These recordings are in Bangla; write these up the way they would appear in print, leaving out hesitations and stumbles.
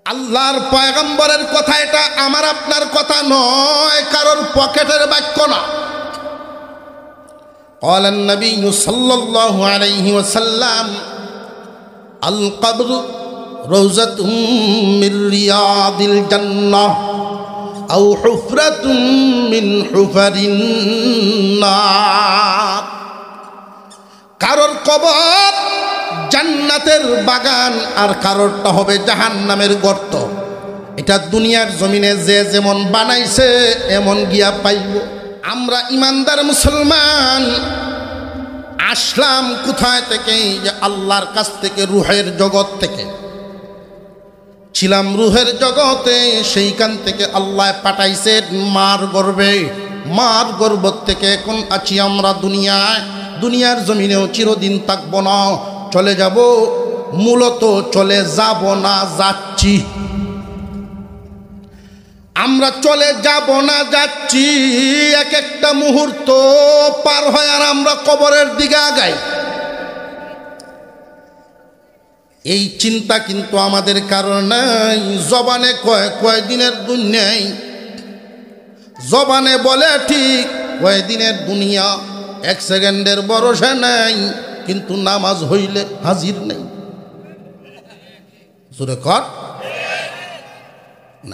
আল্লাহর পয়গম্বরের কথা, এটা আমার আপনার কথা নয়, কারোর পকেটের বাক্য না। قال النبي صلى الله عليه وسلم القبر روضة من رياض الجنة أو حفرة من حفر النار। কারোর কবর জান্নাতের বাগান আর কারোরটা হবে জাহান্নামের গর্ত। এটা দুনিয়ার জমিনে যে যেমন বানাইছে এমন গিয়া পাইব। আমরা ইমানদার মুসলমান আসলাম কোথায় থেকে? যে আল্লাহর কাছ থেকে, রুহের জগৎ থেকে ছিলাম, রুহের জগতে, সেইখান থেকে আল্লাহ পাঠাইছে মার গর্ভে। মার গর্ভ থেকে এখন আছি আমরা দুনিয়ায়। দুনিয়ার জমিনেও চিরদিন থাকবো না, চলে যাব। মূলত চলে যাব না, যাচ্ছি। আমরা চলে যাব না, যাচ্ছি। এক একটা মুহূর্ত পার হয় আর আমরা কবরের দিকে আগাই। এই চিন্তা কিন্তু আমাদের কারণ নাই। জবানে কয়দিনের দুনিয়ায়, জবানে বলে ঠিক কয়দিনের দুনিয়া, এক সেকেন্ডের ভরসা নাই, কিন্তু নামাজ হইলে হাজির নেই। জোরে কর।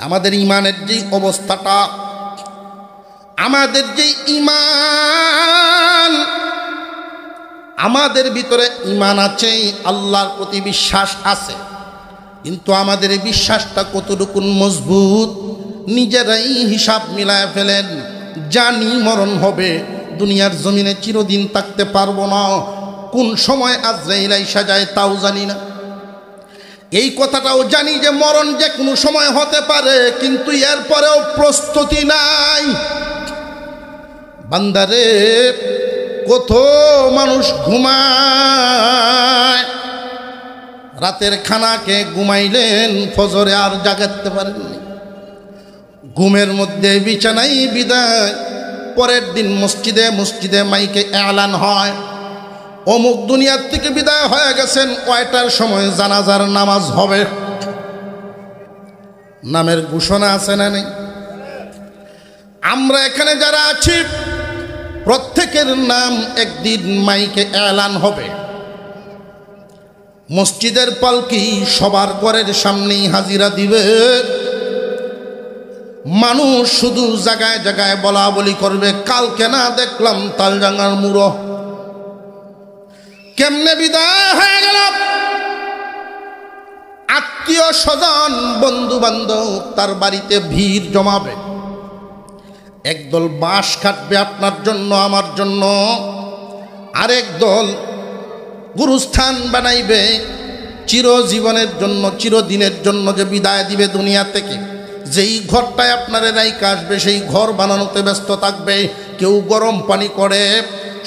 আমাদের ইমানের যে অবস্থাটা, আমাদের যে ইমান, আমাদের ভিতরে ইমান আছে, আল্লাহর প্রতি বিশ্বাস আছে, কিন্তু আমাদের এই বিশ্বাসটা কতটুকু মজবুত নিজেরাই হিসাব মিলায় ফেলেন। জানি মরণ হবে, দুনিয়ার জমিনে চিরদিন থাকতে পারবো না। কোন সময় আজরাইল আইসা যায় তাও জানি না। এই কথাটাও জানি যে মরণ যে কোনো সময় হতে পারে, কিন্তু এরপরেও প্রস্তুতি নাই। বান্দারে, কত মানুষ ঘুমায়, রাতের খানাকে ঘুমাইলেন, ফজরে আর জাগাতে পারেননি। ঘুমের মধ্যে বিছানাই বিদায়। পরের দিন মসজিদে মসজিদে মাইকে এলান হয়, অমুক দুনিয়ার থেকে বিদায় হয়ে গেছেন, কয়টার সময় জানাজার নামাজ হবে। নামের ঘোষণা আছে না নেই? আমরা এখানে যারা আছি প্রত্যেকের নাম একদিন মাইকে এলান হবে। মসজিদের পালকি সবার ঘরের সামনেই হাজিরা দিবে। মানুষ শুধু জায়গায় জায়গায় বলা বলি করবে, কালকে না দেখলাম তালডাঙ্গার মুড়ো, কেমনে বিদায় হয়ে গেল। আত্মীয় স্বজন বন্ধু বান্ধব তার বাড়িতে ভিড় জমাবে, একদল বাঁশ কাটবে আপনার জন্য আমার জন্য, আরেক দল গুরুস্থান বানাইবে চিরজীবনের জন্য, চিরদিনের জন্য যে বিদায় দিবে দুনিয়া থেকে। যেই ঘরটায় আপনারা রাইকা আসবে সেই ঘর বানানোতে ব্যস্ত থাকবে। কেউ গরম পানি করে,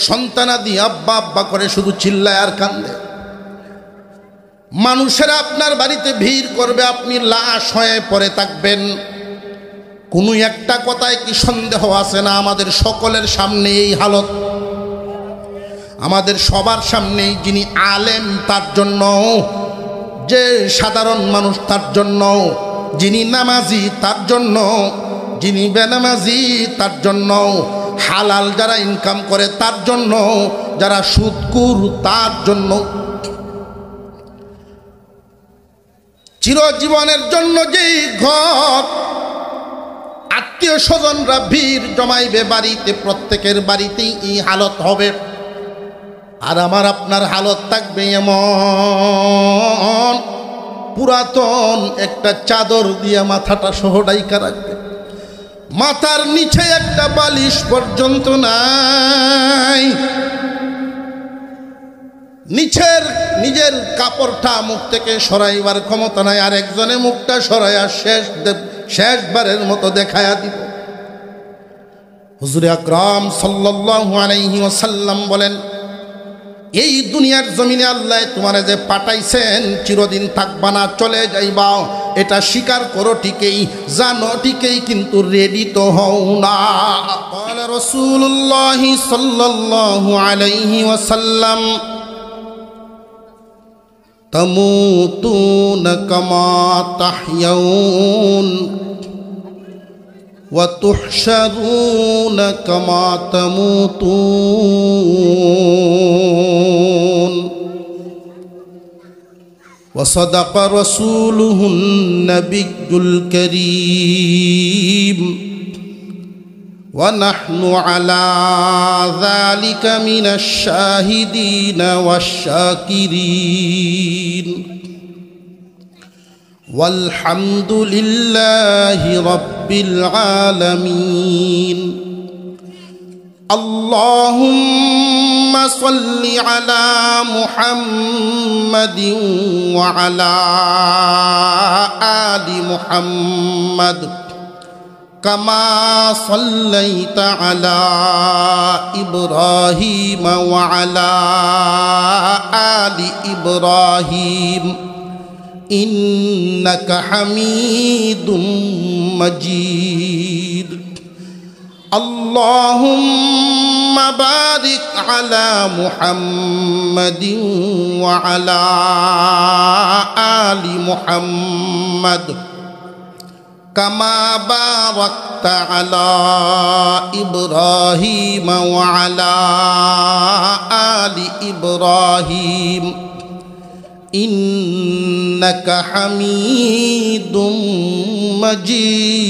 সন্তানাদি আব্বা আব্বা করে শুধু চিল্লায় আর কান্দে। মানুষেরা আপনার বাড়িতে ভিড় করবে, আপনি লাশ হয়ে পড়ে থাকবেন। কোনো একটা কথায় কি সন্দেহ আছে না? আমাদের সকলের সামনে এই হালত, আমাদের সবার সামনেই। যিনি আলেম তার জন্য, যে সাধারণ মানুষ তার জন্য, যিনি নামাজি তার জন্য, যিনি বেনামাজি তার জন্য, হালাল যারা ইনকাম করে তার জন্য, যারা সুদকুর তার জন্য, চিরজীবনের জন্য যেই ঘর আত্মীয় স্বজনরা ভিড় জমাইবে বাড়িতে, প্রত্যেকের বাড়িতেই এই হালত হবে। আর আমার আপনার হালত থাকবে এমন, পুরাতন একটা চাদর দিয়ে মাথাটা সহ ডাইকা রাখবে, মাথার নিচে একটা বালিশ পর্যন্ত নাই। নিজের কাপড়টা মুখ থেকে সরাইবার ক্ষমতা নাই, আর একজনে মুখটা সরাইয়া শেষবারের মতো দেখায়া দিব। হুজুর আকরাম সাল্লাল্লাহু আলাইহি ওয়াসাল্লাম বলেন, এই দুনিয়ার জমিনে আল্লাহ তোমারে যে পাঠাইছেন চিরদিন থাকবা না, চলে যাইবা, এটা স্বীকার করো ঠিকই, জানো ঠিকই, কিন্তু রেডি তো হও না। ক্বালা রাসূলুল্লাহ সাল্লাল্লাহু আলাইহি ওয়াসাল্লাম تموتون كما تحيون وتحشرون كما تموتون وصدق رسوله النبي الكريم ونحن على ذلك من الشاهدين والشاكرين والحمد لله رب العالمين اللهم صل على محمد وعلى آل محمد كما صليت على إبراهيم وعلى آل إبراهيم إنك حميد مجيد اللهم بارك على محمد وعلى آل محمد كما باركت على إبراهيم وعلى آل إبراهيم إنك حميد مجيد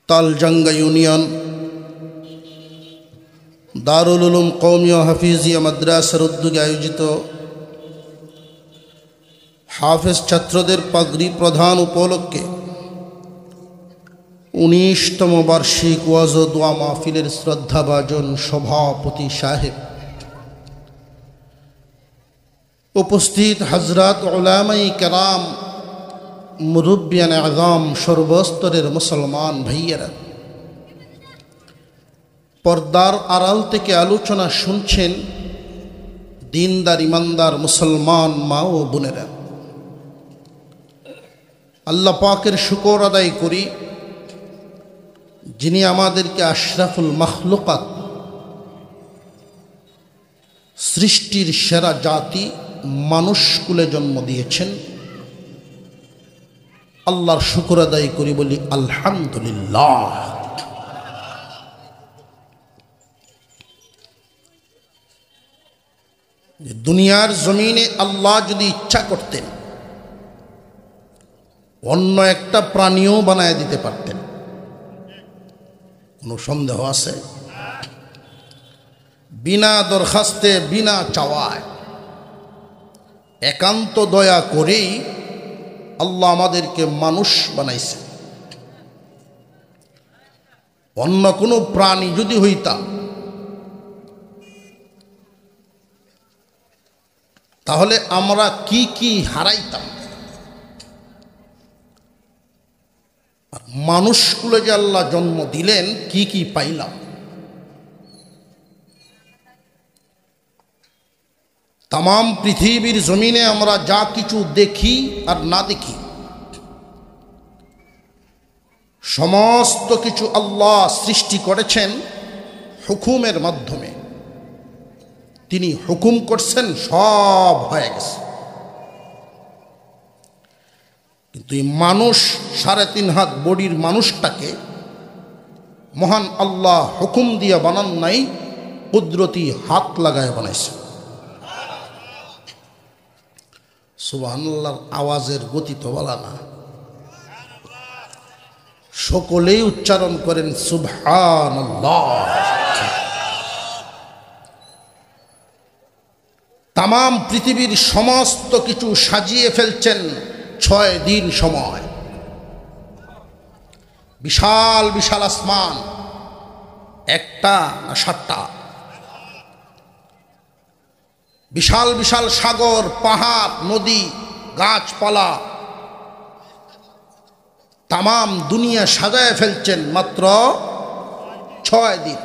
তালজাঙ্গা ইউনিয়ন দারুল উলুম কওমি হাফিজিয়া মাদ্রাসার উদ্যোগে আয়োজিত হাফেজ ছাত্রদের পাগড়ি প্রদান উপলক্ষে 19তম বার্ষিক ওয়াজ ও দোয়া মাহফিলের শ্রদ্ধাভাজন সভাপতি সাহেব, উপস্থিত হযরত উলামায়ে কেরাম, মুরব্বিয়ান আযম, সর্বস্তরের মুসলমান ভাইয়েরা, পর্দার আড়াল থেকে আলোচনা শুনছেন দিনদার ইমানদার মুসলমান মা ও বোনেরা, আল্লাহ পাকের শুকর আদায় করি যিনি আমাদেরকে আশরাফুল মাখলুকাত, সৃষ্টির সেরা জাতি মানুষকুলে জন্ম দিয়েছেন। আল্লাহর শুকর আদায় করি, বলি আলহামদুলিল্লাহ। দুনিয়ার জমিনে আল্লাহ যদি ইচ্ছা করতেন অন্য একটা প্রাণীও বানায় দিতে পারতেন, কোনো সন্দেহ আছে? বিনা দরখাস্তে, বিনা চাওয়ায়, একান্ত দয়া করেই আল্লাহ আমাদেরকে মানুষ বানাইছে। অন্য কোনো প্রাণী যদি হইতাম তাহলে আমরা কি কি হারাইতাম। মানুষগুলো যে আল্লাহ জন্ম দিলেন, কি কি পাইলাম। তাম পৃথিবীর জমিনে আমরা যা কিছু দেখি আর না দেখি, সমস্ত কিছু আল্লাহ সৃষ্টি করেছেন হুকুমের মাধ্যমে। তিনি হুকুম করছেন, সব হয়ে গেছে। কিন্তু এই মানুষ, 3.5 হাত বডির মানুষটাকে মহান আল্লাহ হুকুম দিয়ে বানান নাই, কুদরতি হাত লাগায় বানাইছে। সুবহানাল্লাহর আওয়াজের গতি তো বলা না, সকলেই উচ্চারণ করেন সুবহানাল্লাহ। তাম পৃথিবীর সমস্ত কিছু সাজিয়ে ফেলছেন 6 দিন সময়। বিশাল বিশাল আসমান, একটা না 7টা, বিশাল বিশাল সাগর, পাহাড়, নদী, গাছপালা, তাম দুনিয়া সাজায় ফেলছেন মাত্র 6 দিন।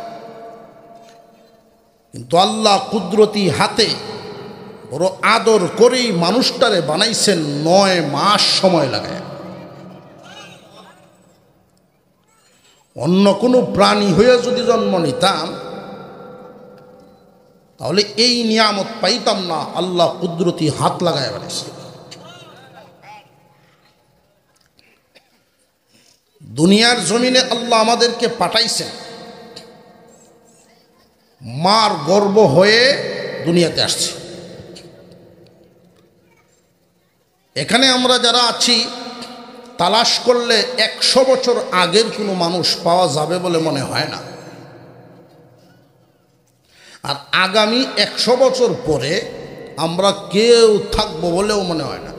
কিন্তু আল্লাহ কুদরতি হাতে বড় আদর করেই মানুষটারে বানাইছেন 9 মাস সময় লাগায়। অন্য কোনো প্রাণী হয়ে যদি জন্ম নিতাম তাহলে এই নিয়ামত পাইতাম না। আল্লাহ কুদরতি হাত লাগায় বলেছে। দুনিয়ার জমিনে আল্লাহ আমাদেরকে পাঠাইছেন, মার গর্ভ হয়ে দুনিয়াতে আসছে। এখানে আমরা যারা আছি তালাশ করলে 100 বছর আগের কোনো মানুষ পাওয়া যাবে বলে মনে হয় না। আর আগামী 100 বছর পরে আমরা কেউ থাকবো বলেও মনে হয় না।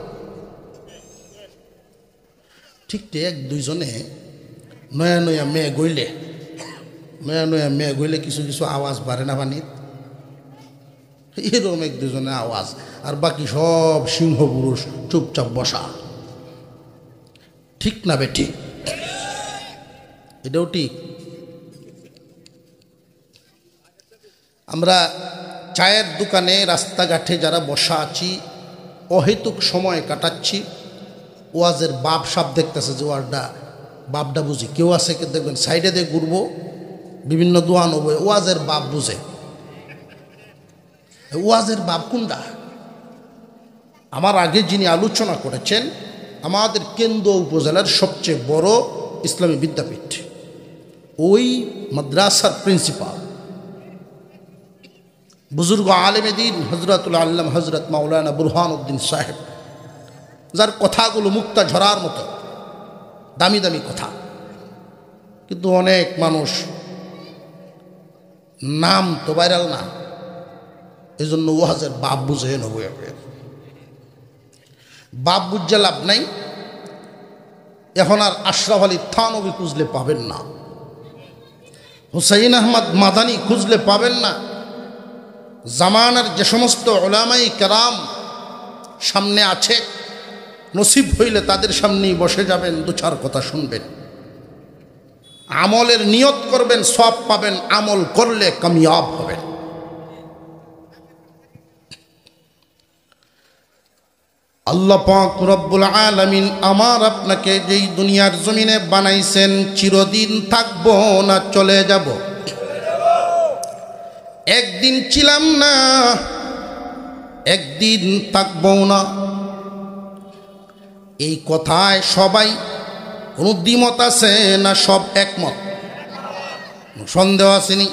ঠিক এক দুইজনে নয়া নয়া মেয়ে গইলে কিছু কিছু আওয়াজ বাড়ে না পানির, এরকম এক দুজনে আওয়াজ, আর বাকি সব সিংহ পুরুষ চুপচাপ বসা। ঠিক না বে ঠিক? এটাও ঠিক। আমরা চায়ের দোকানে রাস্তাঘাটে যারা বসা আছি, অহেতুক সময় কাটাচ্ছি, ওয়াজের বাপ সাপ দেখতেছে যে বাপটা বুঝি। কেউ আছে কে দেখবেন সাইডে দিয়ে ঘুরবো, বিভিন্ন দোয়ান হবো, ওয়াজের বাপ বুঝে। ওয়াজের বাপ কোনটা? আমার আগে যিনি আলোচনা করেছেন, আমাদের কেন্দ্র উপজেলার সবচেয়ে বড় ইসলামী বিদ্যাপীঠ, ওই মাদ্রাসার প্রিন্সিপাল বুজুর্গ আলেম দ্বীন হজরতুল আল্লাম হজরত মাওলানা বুরহানুদ্দিন সাহেব, যার কথাগুলো মুক্তা ঝরার মতো দামি দামি কথা, কিন্তু অনেক মানুষ নাম তো ভাইরাল না, এই জন্য ওয়াজের বাপ বুঝে নেব। বাপ বুঝে লাভ নাই। এখন আর আশরাফ আলী থানবী খুঁজলে পাবেন না, হুসাইন আহমদ মাদানী খুঁজলে পাবেন না। জামানার যে সমস্ত উলামায়ে কেরাম সামনে আছে, নসিব হইলে তাদের সামনেই বসে যাবেন, দু চার কথা শুনবেন, আমলের নিয়ত করবেন, সওয়াব পাবেন, আমল করলে কামিয়াব হবেন। আল্লাহ পাক রব্বুল আলামিন আমার আপনাকে যেই দুনিয়ার জমিনে বানাইছেন, চিরদিন থাকবো না চলে যাব। একদিন ছিলাম না, একদিন থাকবো না, এই কথায় সবাই কোনো দ্বিমত আছে না সব একমত? সন্দেহ আসেনি?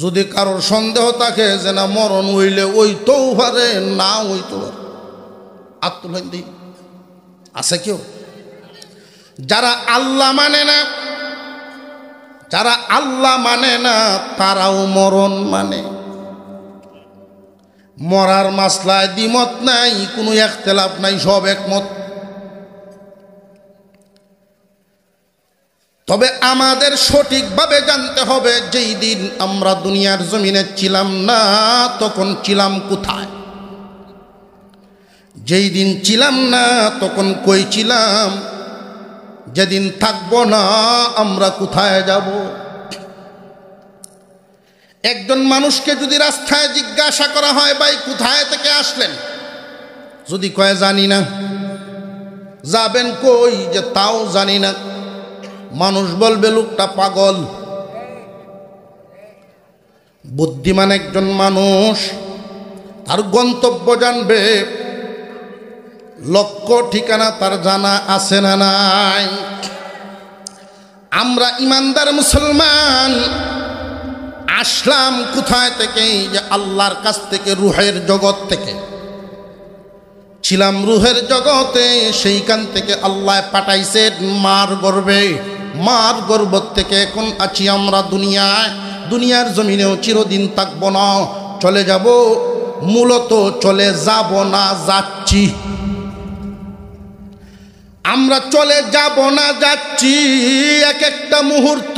যদি কারোর সন্দেহ থাকে যে না মরণ হইলে ওইতেও পারে, না হইতে পারে, আত্মবন্ধী আছে কেউ? যারা আল্লাহ মানে না, যারা আল্লাহ মানে না তারাও মরণ মানে। মরার মাসলায় দ্বিমত নাই, কোনো ইখতিলাফ নাই, সব একমত। তবে আমাদের সঠিকভাবে জানতে হবে, যেই দিন আমরা দুনিয়ার জমিনে ছিলাম না তখন ছিলাম কোথায়? যেই দিন ছিলাম না তখন কই ছিলাম? যেদিন থাকবো না আমরা কোথায় যাব? একজন মানুষকে যদি রাস্তায় জিজ্ঞাসা করা হয়, ভাই কোথায় থেকে আসলেন? যদি কয় জানি না, যাবেন কই যে তাও জানি না, মানুষ বলবে লোকটা পাগল। বুদ্ধিমান একজন মানুষ তার গন্তব্য জানবে, লক্ষ্য ঠিকানা তার জানা আছে না নাই। আমরা ইমানদার মুসলমান আসলাম কোথায় থেকে? যে আল্লাহর কাছ থেকে, রুহের জগৎ থেকে ছিলাম, রুহের জগতে, সেইখান থেকে আল্লাহ পাঠাইছে মার গর্ভে। মার গর্ভ থেকে এখন আছি আমরা দুনিয়ায়। দুনিয়ার জমিনেও চিরদিন থাকবো না, চলে যাব। মূলত চলে যাব না, যাচ্ছি। আমরা চলে যাব না, যাচ্ছি। এক একটা মুহূর্ত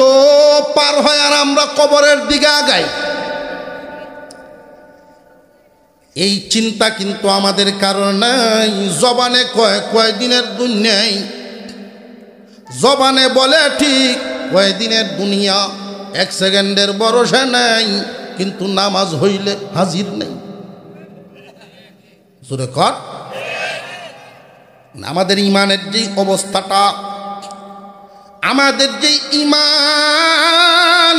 পার হয় আর আমরা কবরের দিকে আগাই। এই চিন্তা কিন্তু আমাদের কারণ নাই। জবানে কয়দিনের দুনিয়ায়, জবানে বলে ঠিক কয়দিনের দুনিয়া, এক সেকেন্ডের ভরসা নাই, কিন্তু নামাজ হইলে হাজির নেই। জোরে কর। আমাদের ইমানের যে অবস্থাটা, আমাদের যে ইমান,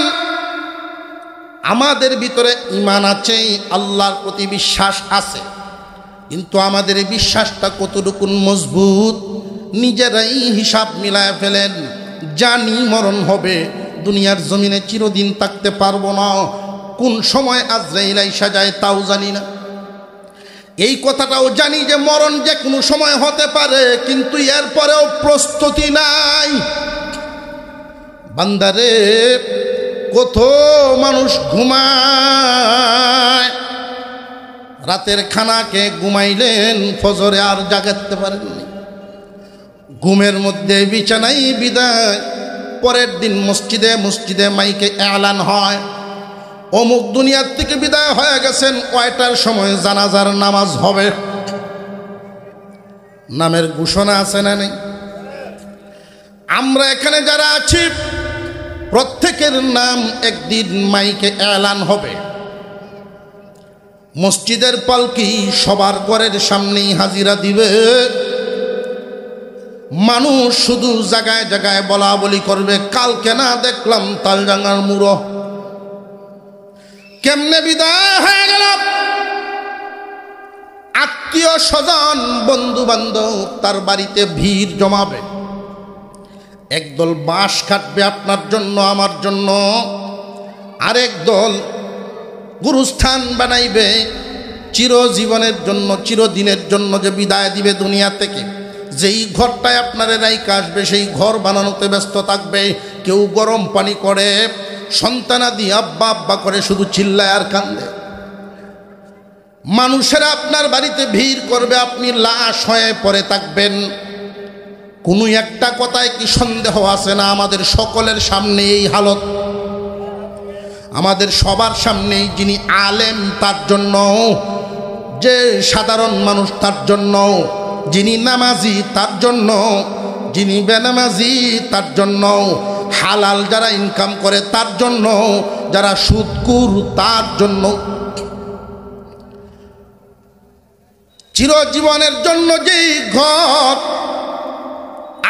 আমাদের ভিতরে ঈমান আছে, আল্লাহর প্রতি বিশ্বাস আছে, কিন্তু আমাদের এই বিশ্বাসটা কতটুকু মজবুত নিজেরাই হিসাব মিলায় ফেলেন। জানি মরণ হবে, দুনিয়ার জমিনে চিরদিন থাকতে পারবো না, কোন সময় আজরাইল আইসা যায় তাও জানি না। এই কথাটাও জানি যে মরণ যে কোনো সময় হতে পারে, কিন্তু এরপরেও প্রস্তুতি নাই। বান্দারে, কত মানুষ ঘুমায়, রাতের খানাকে ঘুমাইলেন, ফজরে আর জাগাতে পারেননি, ঘুমের মধ্যে বিছানায় বিদায়। পরের দিন মসজিদে মসজিদে মাইকে এলান হয়, অমুক দুনিয়ার থেকে বিদায় হয়ে গেছেন, কয়টার সময় জানাজার নামাজ হবে। নামের ঘোষণা আছে না নেই? আমরা এখানে যারা আছি প্রত্যেকের নাম একদিন মাইকে এলান হবে। মসজিদের পালকি সবার ঘরের সামনেই হাজিরা দিবে। মানুষ শুধু জায়গায় জায়গায় বলা বলি করবে, কালকে না দেখলাম তালডাঙ্গার মুড়ো, কেমনে বিদায় হয়ে গেল। আত্মীয় স্বজন বন্ধু বান্ধব তার বাড়িতে ভিড় জমাবে, একদল বাঁশ কাটবে আপনার জন্য আমার জন্য, আরেক দল গুরুস্থান বানাইবে চিরজীবনের জন্য, চিরদিনের জন্য যে বিদায় দিবে দুনিয়া থেকে। যেই ঘরটায় আপনারা রাইকা আসবে সেই ঘর বানানোতে ব্যস্ত থাকবে। কেউ গরম পানি করে, সন্তানাদি আব্বা আব্বা করে শুধু চিল্লায় আর কান্দে। মানুষেরা আপনার বাড়িতে ভিড় করবে, আপনি লাশ হয়ে পড়ে থাকবেন। কোনো একটা কথায় কি সন্দেহ আছে না? আমাদের সকলের সামনে এই হালত, আমাদের সবার সামনেই। যিনি আলেম তার জন্য, যে সাধারণ মানুষ তার জন্য, যিনি নামাজি তার জন্য, যিনি বেনামাজি তার জন্য, হালাল যারা ইনকাম করে তার জন্য, যারা সুদখোর তার জন্য, চিরজীবনের জন্য যেই ঘর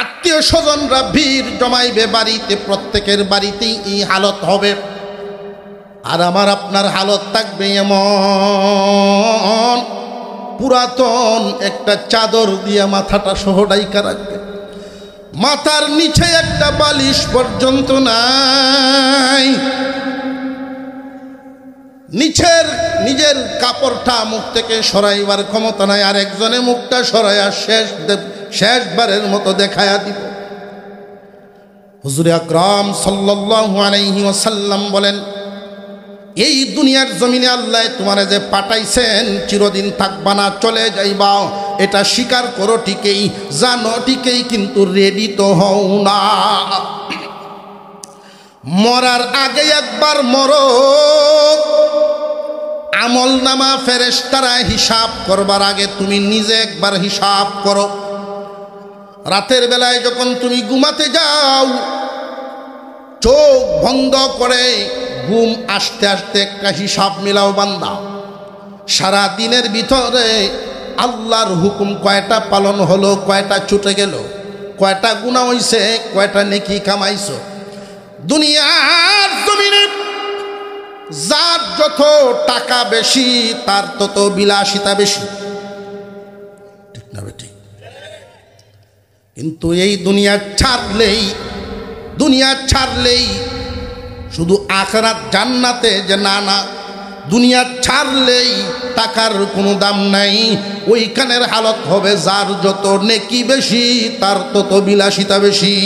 আত্মীয় স্বজনরা ভিড় জমাইবে বাড়িতে, প্রত্যেকের বাড়িতেই এই হালত হবে। আর আমার আপনার হালত থাকবে এমন, পুরাতন একটা চাদর দিয়ে মাথাটা সহ ডাইকা রাখবে, মাথার নিচে একটা বালিশ পর্যন্ত নাই, নিজের কাপড়টা মুখ থেকে সরাইবার ক্ষমতা নাই, আর একজনে মুখটা সরাইয়া শেষবারের মতো দেখায়া দিব। হুজুর আকরাম সাল্লাল্লাহু আলাইহি ওয়াসাল্লাম বলেন, এই দুনিয়ার জমিনে আল্লাহ তোমারে যে পাঠাইছেন চিরদিন থাকবা না, চলে যাইবা, এটা স্বীকার করো ঠিকই, জানো ঠিকই, কিন্তু রেডি তো হও না। মরার আগে একবার মরো। আমল নামা ফেরেশতারা হিসাব করবার আগে তুমি নিজে একবার হিসাব করো। রাতের বেলায় যখন তুমি ঘুমাতে যাও, চোখ বন্ধ করে ঘুম আসতে আসতে একটা হিসাব মিলাও বান্দা। সারা দিনের ভিতরে আল্লাহর হুকুম কয়টা পালন হলো, কয়টা ছুটে গেল, কয়টা গুনাহ হইছে, কয়টা নেকি কামাইছো। দুনিয়ার জমিনে যার যত টাকা বেশি তার তত বিলাসিতা বেশি, ঠিক না বেঠিক? কিন্তু এই দুনিয়া ছাড়লেই শুধু আখিরাত জান্নাতে যে না, দুনিয়া ছাড়লেই টাকার কোনো দাম নাই। ওইখানের হালত হবে যার যত নেকি বেশি তার তত বিলাসিতা বেশি।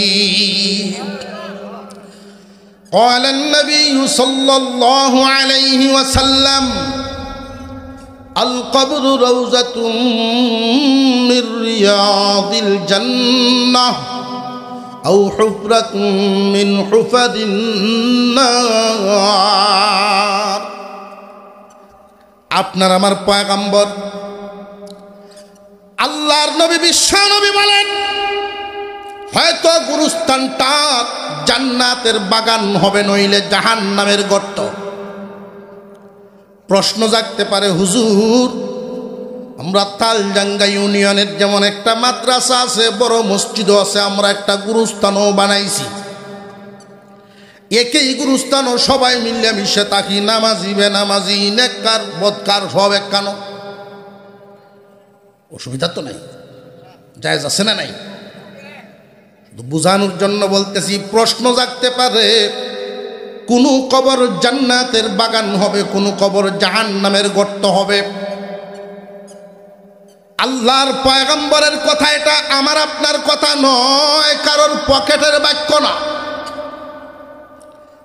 قال النبي صلى الله عليه وسلم القبر روضة من رياض الجنة أو حفرة من حفر النار। আপনার আমার পয়গম্বর আল্লাহর নবী বিশ্ব নবী বলেন, হয়তো গুরুস্থানটা জান্নাতের বাগান হবে, নইলে জাহান্নামের গর্ত। প্রশ্ন জাগতে পারে, হুজুর আমরা তালডাঙ্গা ইউনিয়নের যেমন একটা মাদ্রাসা আছে, বড় মসজিদও আছে, আমরা একটা গুরুস্থানও বানাইছি, একই গুরুস্থান ও সবাই মিলে মিশে থাকি, নামাজি বেনামাজি নেককার বদকার সব একখানো। অসুবিধা তো নাই, জায়েজ আছে না নাই? বুঝানোর জন্য বলতেছি। প্রশ্ন জাগতে পারে, কোন কবর জান্নাতের বাগান হবে, কোন কবর জাহান্নামের গর্ত হবে? আল্লাহর পয়গম্বরের কথা, এটা আমার আপনার কথা নয়, কারোর পকেটের বাক্য না।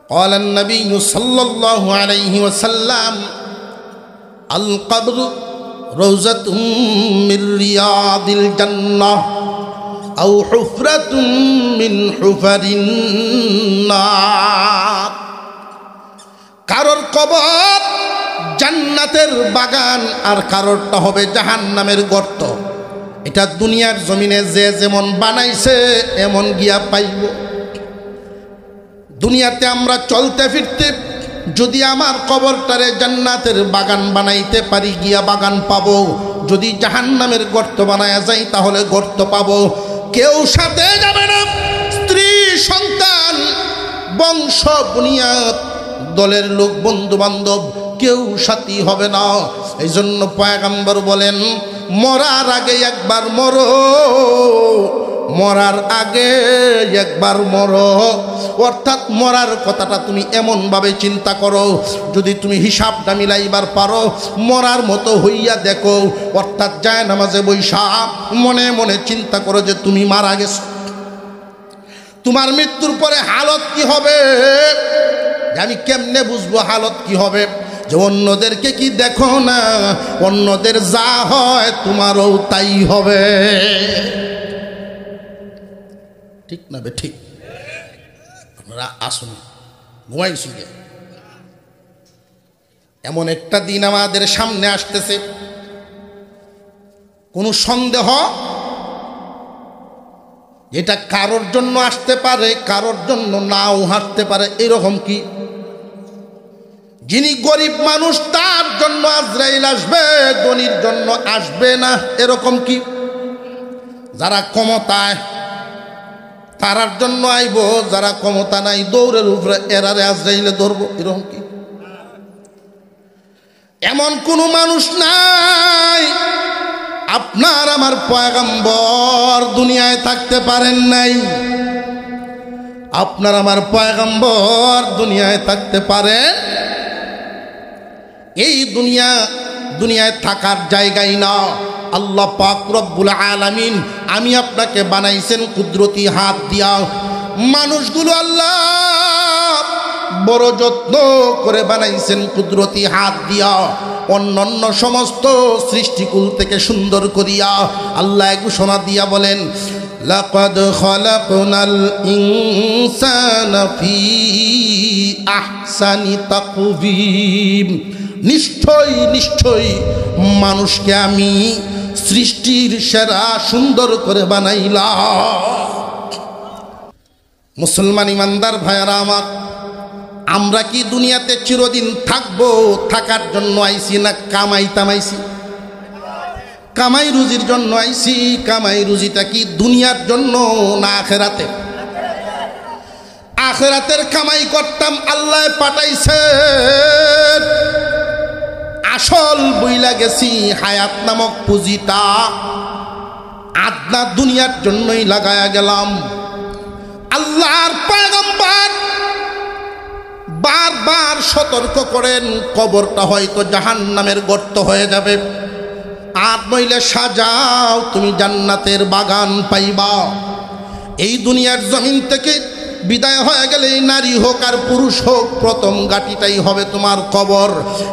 قال النبي صلى الله عليه وسلم القبر روضة من رياض الجنة أو حفرة من حفر النار। কারোর কবর জান্নাতের বাগান আর কারোরটা হবে জাহান্নামের গর্ত। এটা দুনিয়ার জমিনে যে যেমন বানাইছে এমন গিয়া পাইব। দুনিয়াতে আমরা চলতে ফিরতে যদি আমার কবরটারে জান্নাতের বাগান বানাইতে পারি, গিয়া বাগান পাবো। যদি জাহান্নামের গর্ত বানায়া যাই তাহলে গর্ত পাবো। কেউ সাথে যাবে না, স্ত্রী সন্তান বংশ বুনিয়াদ দলের লোক বন্ধু বান্ধব কেউ সাথী হবে না। এই জন্য পয়গম্বর বলেন, মরার আগে একবার মরো, মরার আগে একবার মরো। অর্থাৎ মরার কথাটা তুমি এমনভাবে চিন্তা করো, যদি তুমি হিসাবটা মিলাইবার পারো মরার মতো হইয়া দেখো। অর্থাৎ যায় নামাজে বৈশা মনে মনে চিন্তা করো যে তুমি মারা গেছো, তোমার মৃত্যুর পরে হালত কি হবে। আমি কেমনে বুঝবো হালত কি হবে? যে অন্যদেরকে কি দেখো না, অন্যদের যা হয় তোমারও তাই হবে। ঠিক না বে ঠিক? আপনারা আসুন, ঘুমাইছি। এমন একটা দিন আমাদের সামনে আসতেছে, কোনো সন্দেহ এটা কারোর জন্য আসতে পারে, কারোর জন্য নাও আসতে পারে। এরকম কি? যিনি গরিব মানুষ তার জন্য আজরাইল আসবে, ধনীর জন্য আসবে না। এরকম কি? যারা ক্ষমতায় তারার জন্য আইব, যারা ক্ষমতা নাই দৌড়ের উপরে এরারে আজরাইলে ধরবো। এরকম কি? এমন কোন মানুষ নাই। আপনার আমার পয়গম্বর দুনিয়ায় থাকতে পারেন নাই, আপনার আমার পয়গম্বর দুনিয়ায় থাকতে পারেন। এই দুনিয়ায় থাকার জায়গাই না। আল্লাহ পাক রব্বুল আলামিন আমি আপনাকে বানাইছেন কুদরতি হাত দিয়া। মানুষগুলো আল্লাহ বড় যত্ন করে বানাইছেন কুদরতি হাত দিয়া। অন্যান্য সমস্ত সৃষ্টিকুল থেকে সুন্দর করিয়া আল্লাহ ঘোষণা দিয়া বলেন, লাকাদ খালাকনাল ইনসানা ফি আহসানি তাকওয়িম। নিশ্চয় নিশ্চয় মানুষকে আমি সৃষ্টির সেরা সুন্দর করে বানাইলাম। মুসলমান ইমানদার ভাইয়ারা আমার, আমরা কি দুনিয়াতে চিরদিন থাকবো? থাকার জন্য আইছি না কামাই তামাইছি? কামাই রুজির জন্য আইছি। কামাই রুজিটা কি দুনিয়ার জন্য না আখেরাতে? আখেরাতের কামাই করতাম আল্লাহ পাঠাইছে। আসল বইলা গেছি হায়াত নামক পুঁজিটা আদনা দুনিয়ার জন্যই লাগায়া গেলাম। আল্লাহর পয়গম্বর বারবার সতর্ক করেন, কবরটা হয়তো জাহান্নামের গর্ত হয়ে যাবে, আর নইলে সাজাও তুমি জান্নাতের বাগান পাইবা। এই দুনিয়ার জমিন থেকে বিদায় হয়ে গেলে নারী হোক আর পুরুষ হোক, প্রথম গাটিটাই হবে তোমার কবর।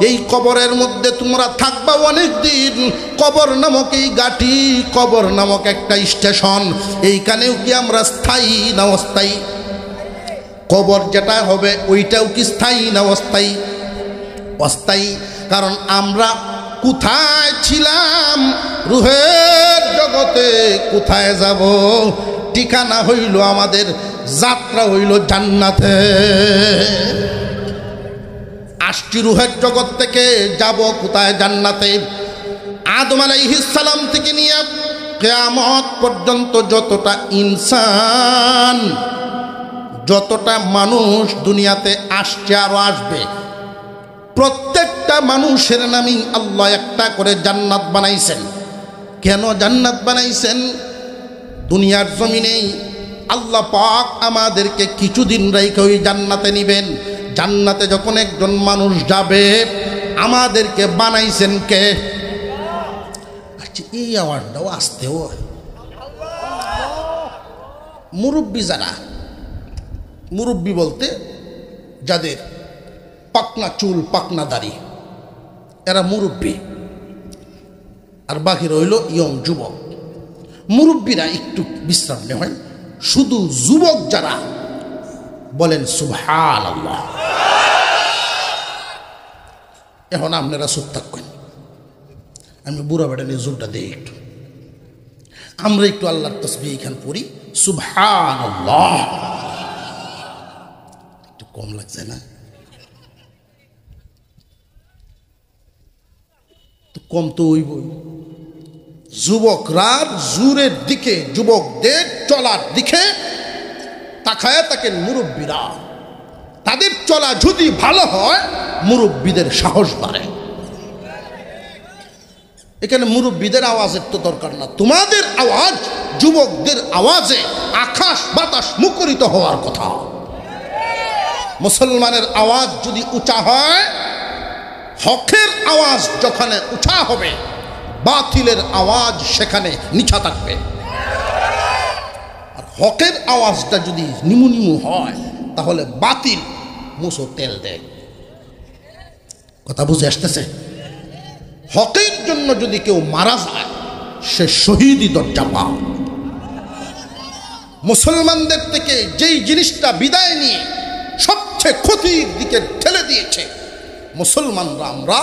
এই কবরের মধ্যে তোমরা থাকবা অনেক দিন। কবর নামক এই গাটি, কবর নামক একটা স্টেশন, এইখানেও কি আমরা স্থায়ী না অস্থায়ী? কবর যেটা হবে ওইটাও কি স্থায়ী না অস্থায়ী? অস্থায়ী। কারণ আমরা কোথায় ছিলাম, রুহের জগতে কোথায় যাব? ঠিকানা হইল আমাদের, যাত্রা হইল জান্নাতে। আসছি রুহের জগৎ থেকে, যাব কোথায়? জান্নাতে। আদম আলাইহিস সালাম থেকে নিয়ে কিয়ামত পর্যন্ত যতটা ইনসান যতটা মানুষ দুনিয়াতে আসছে আরো আসবে, প্রত্যেকটা মানুষের নামই আল্লাহ একটা করে জান্নাত বানাইছেন। কেন জান্নাত বানাইছেন? দুনিয়ার জমিনেই আল্লাহ পাক আমাদেরকে কিছুদিন রেখে ওই জান্নাতে নিবেন। জান্নাতে যখন একজন মানুষ যাবে, আমাদেরকে বানাইছেন কে? আচ্ছা, এই আওয়াজটাও আসতেও মুরব্বী যারা, মুরব্বী বলতে যাদের পাকনা চুল পাকনা দাড়ি, এরা মুরব্বী, আর বাকি রইল ইয়ং যুবক। মুরব্বীরা একটু বিশ্রাম নেয়, শুধু যুবক যারা বলেন সুবহানাল্লাহ। এখন আপনারা চুপ থাকবেন, আমি বুড়া বেটা নিয়ে জোরটা দিই একটু। আমরা একটু আল্লাহর তাসবিহ এখানে পড়ি, সুবহানাল্লাহ। একটু কম লাগছে না? তো কম তো হইবই। যুবকরা জোরের দিকে, যুবকদের চলার দিকে তাকায় থাকেন মুরব্বীরা। তাদের চলা যদি ভালো হয়, মুরব্বীদের সাহস বাড়ে। এখানে মুরব্বীদের আওয়াজের তো দরকার না, তোমাদের আওয়াজ, যুবকদের আওয়াজে আকাশ বাতাস মুখরিত হওয়ার কথা। মুসলমানের আওয়াজ যদি উঁচা হয়, হকের আওয়াজ যেখানে উঁচা হবে, বাতিলের আওয়াজ সেখানে নিচা থাকবে। আর হকের আওয়াজটা যদি নিমু নিমু হয়, তাহলে বাতিল মুসো তেল দেয়। কথা বুঝে আসতেছে? হকের জন্য যদি কেউ মারা যায়, সে শহীদি দরজা পায়। মুসলমানদের থেকে যেই জিনিসটা বিদায় নিয়ে সবচেয়ে ক্ষতির দিকে ঠেলে দিয়েছে মুসলমানরা, আমরা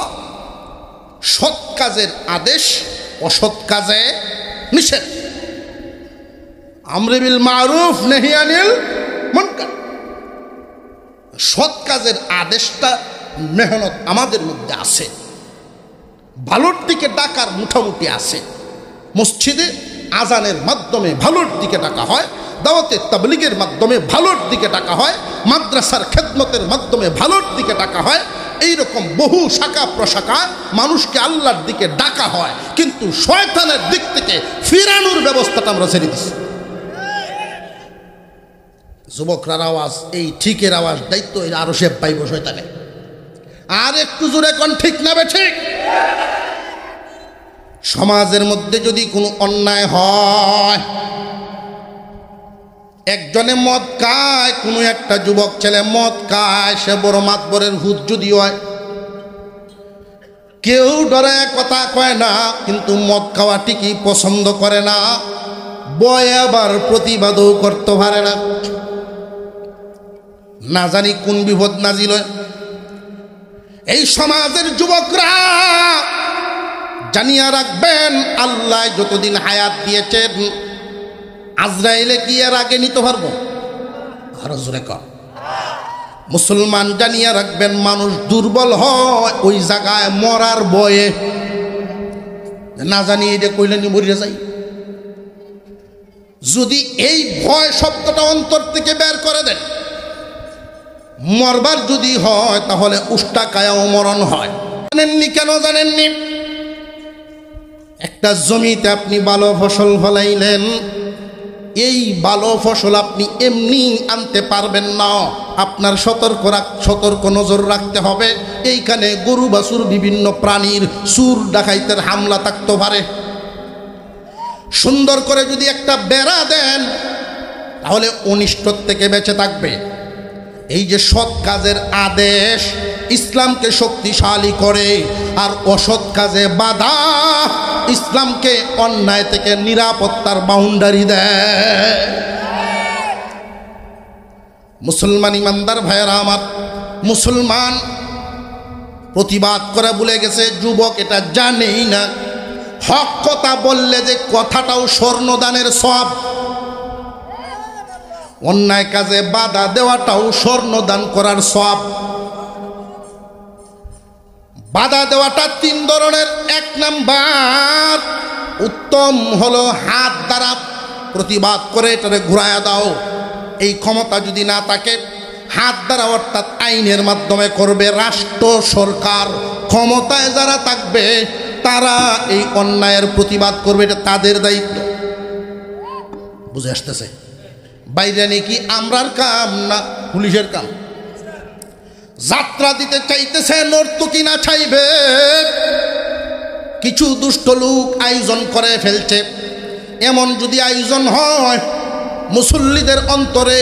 সৎ কাজের আদেশ, অসৎ কাজে নিষেধ, আমরে বিল মারুফ নাহি আনিল মুনকার। সৎ কাজের আদেশটা মেহনত আমাদের মধ্যে আছে, ভালোর দিকে ডাকার মুঠামুঠি আছে। মসজিদে আজানের মাধ্যমে ভালোর দিকে ডাকা হয়, দাওয়াতে তাবলীগের মাধ্যমে ভালোর দিকে ডাকা হয়, মাদ্রাসার খেদমতের মাধ্যমে ভালোর দিকে ডাকা হয়। এইরকম বহু শাখা প্রশাখা মানুষকে আল্লাহর দিকে ডাকা হয়, কিন্তু শয়তানের দিক থেকে ফিরানোর ব্যবস্থাটা আমরা ছেড়ে দিচ্ছি। যুবকরার আওয়াজ, এই ঠিকের আওয়াজ, দায়িত্ব আরো সে পাইব শয়তানে। আর একটু জোরে কোন ঠিক না বে ঠিক? সমাজের মধ্যে যদি কোনো অন্যায় হয়, একজনে মদ খায়, কোনো একটা যুবক ছেলে মদ খায়, সে বড় মাতবরের হুদ যদি হয়, কেউ ডরে কথা কয় না, কিন্তু মদ খাওয়া ঠিকই পছন্দ করে না, বয় আবার প্রতিবাদও করতে পারে না। না জানি কোন বিপদ নাজিল হয়। এই সমাজের যুবকরা জানিয়া রাখবেন, আল্লাহ যতদিন হায়াত দিয়েছেন, আজরাইলে কি এর আগে নিতে পারবো? আরো জোরে কর। মুসলমান জানিয়া রাখবেন, মানুষ দুর্বল হয় ওই জায়গায় মরার ভয়ে। না জানি এটা কইলে নি মরিয়া যাই। যদি এই ভয় শব্দটা অন্তর থেকে বের করে দেন, মরবার যদি হয়, তাহলে উষ্টা কায়াও মরণ হয়। জানেননি কেন? জানেননি? একটা জমিতে আপনি ভালো ফসল ফলাইলেন, এই ভালো ফসল আপনি এমনি আনতে পারবেন না, আপনার সতর্ক নজর রাখতে হবে। এইখানে গরু বাছুর বিভিন্ন প্রাণীর চুর ডাকাইতের হামলা থাকতে পারে। সুন্দর করে যদি একটা বেড়া দেন, তাহলে অনিষ্ট থেকে বেঁচে থাকবে। এই যে সৎ কাজের আদেশ ইসলামকে শক্তিশালী করে, আর অসৎ কাজে বাধা ইসলামকে অন্যায় থেকে নিরাপত্তার বাউন্ডারি দেয়। মুসলমান ইমানদার ভাইয়েরা আমার, মুসলমান প্রতিবাদ করে ভুলে গেছে, যুবক এটা জানেই না। হক কথা বললে যে কথাটাও স্বর্ণদানের সওয়াব, অন্যায় কাজে বাধা দেওয়াটাও স্বর্ণদান করার সওয়াব। বাধা দেওয়াটা তিন ধরনের। এক নাম্বার উত্তম হলো হাত দ্বারা প্রতিবাদ করে এটারে ঘুরায়া দাও, এই ক্ষমতা যদি না থাকে, হাত দ্বারা অর্থাৎ আইনের মাধ্যমে করবে রাষ্ট্র সরকার। ক্ষমতায় যারা থাকবে তারা এই অন্যায়ের প্রতিবাদ করবে, এটা তাদের দায়িত্ব। বুঝে আসতেছে? বাইরে নাকি আমরার কাম না পুলিশের কাম। যাত্রা দিতে চাইতেছে নর্তকী না চাইবে, কিছু দুষ্ট লোক আয়োজন করে ফেলছে। এমন যদি আয়োজন হয়, মুসল্লিদের অন্তরে,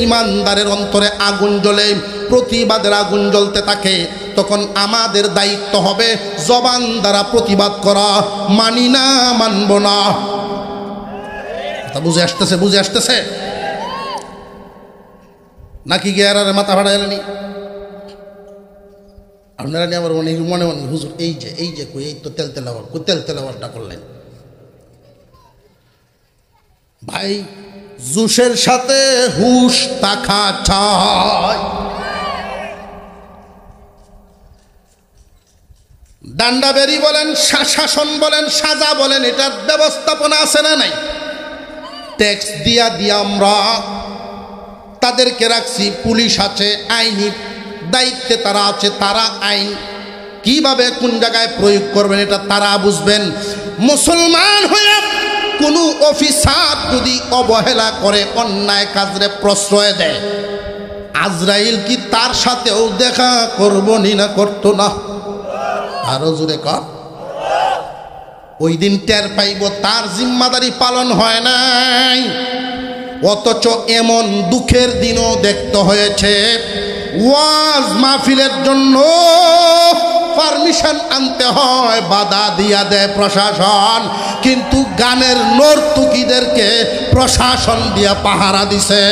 ইমানদারের অন্তরে আগুন জ্বলে, প্রতিবাদের আগুন জ্বলতে থাকে, তখন আমাদের দায়িত্ব হবে জবান দ্বারা প্রতিবাদ করা, মানি না, মানব না। বুঝে আসতেছে? বুঝে আসতেছে নাকি গিয়ারের মাথা ফাটাইলেনি? আপনারা আমার মনে মনে মনে হুজুর এই যে এই তো তেল তেলাওয়াতটা করলেন। ভাই, জুসের সাথে হুশ থাকা চাই। ডান্ডাবেরি বলেন, শাসন বলেন, সাজা বলেন, এটার ব্যবস্থাপনা আছে না নাই? ট্যাক্স দিয়া আমরা তাদেরকে রাখছি, পুলিশ আছে, আইনি দায়িত্বে তারা আছে, তারা আইন কিভাবে কোন জায়গায় প্রয়োগ করবেন এটা তারা বুঝবেন। মুসলমান হয়ে কোনো অফিসার যদি অবহেলা করে, অন্যায় কাজরে প্রশ্রয় দেয়, আজরাইল কি তার সাথেও দেখা করবো না করতো না? আরো জোরে কর। ওই দিন টের পাইব তার জিম্মাদারি পালন হয় নাই। অথচ এমন দুঃখের দিনও দেখতে হয়েছে, ওয়াজ মাহফিলের জন্য পারমিশন আনতে হয়, বাধা দিয়া দেয় প্রশাসন, কিন্তু গানের নর্তকীদেরকে প্রশাসন দিয়া পাহারা দিছে।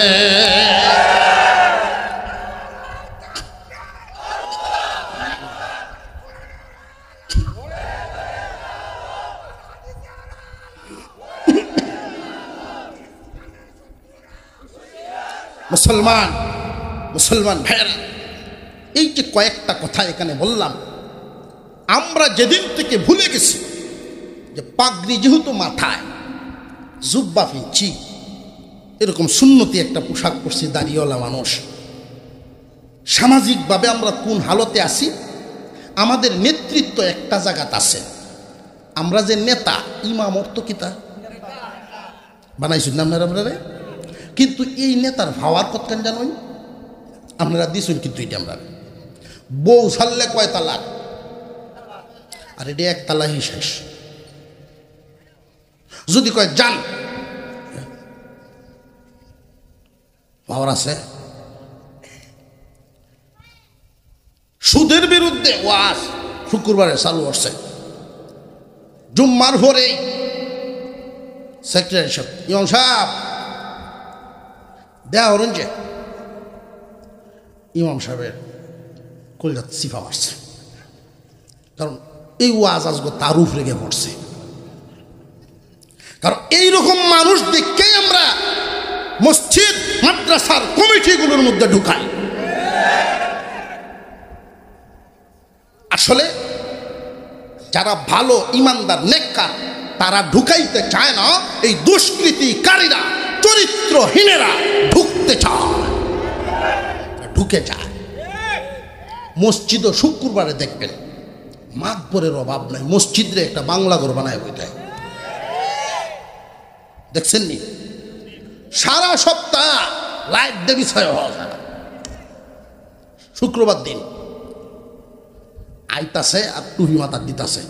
মুসলমান ভাইরা, এই যে কয়েকটা কথা এখানে বললাম, আমরা যেদিন থেকে ভুলে গেছি যে পাগড়ি যেহেতু মাথায়, জুব্বা ফিনছি, এরকম সুন্নতি একটা পোশাক পরছি, দাড়িওয়ালা মানুষ, সামাজিকভাবে আমরা কোন হালতে আছি? আমাদের নেতৃত্ব একটা জায়গাতে আছে, আমরা যে নেতা, ইমাম অর্থ কিতা বানাইছি না আপনারা, কিন্তু এই নেতার ভাওয়ার কতখান জানোই আপনারা দিছেন, কিন্তু এটা আমরা বউ ছাড়লে কয় তালাক, আর এটা এক তালাকই শেষ। যদি কয় যান, ভাওয়ার আছে। সুদের বিরুদ্ধে ওয়াজ শুক্রবারে চালু করছে, জুম্মার ভোরে সেক্রেটারি সাহেব, ইমাম সাহেব দেয়া হলেন যে ইমাম সাহেবের কলজাত সিফা মারছে, কারণ এই ওয়াজ আজকে তার উপরে গিয়ে পড়ছে। কারণ এইরকম মানুষ দেখেই আমরা মসজিদ মাদ্রাসার কমিটিগুলোর মধ্যে ঢুকাই। আসলে যারা ভালো ইমানদার নেককার তারা ঢুকাইতে চায় না, এই দুষ্কৃতিকারীরা, চরিত্রহীনেরা ঢুকতে চায়, ঢুকে যায়। মসজিদও শুক্রবারে দেখবেন মাতবরের অভাব নাই, মসজিদে একটা বাংলা ঘর বানায় বইটায়, দেখছেন নি? সারা সপ্তাহ লাইট দেবী ছয় হওয়া যায়, শুক্রবার দিন আইতাছে আর টুপি মাথার দিতাছে,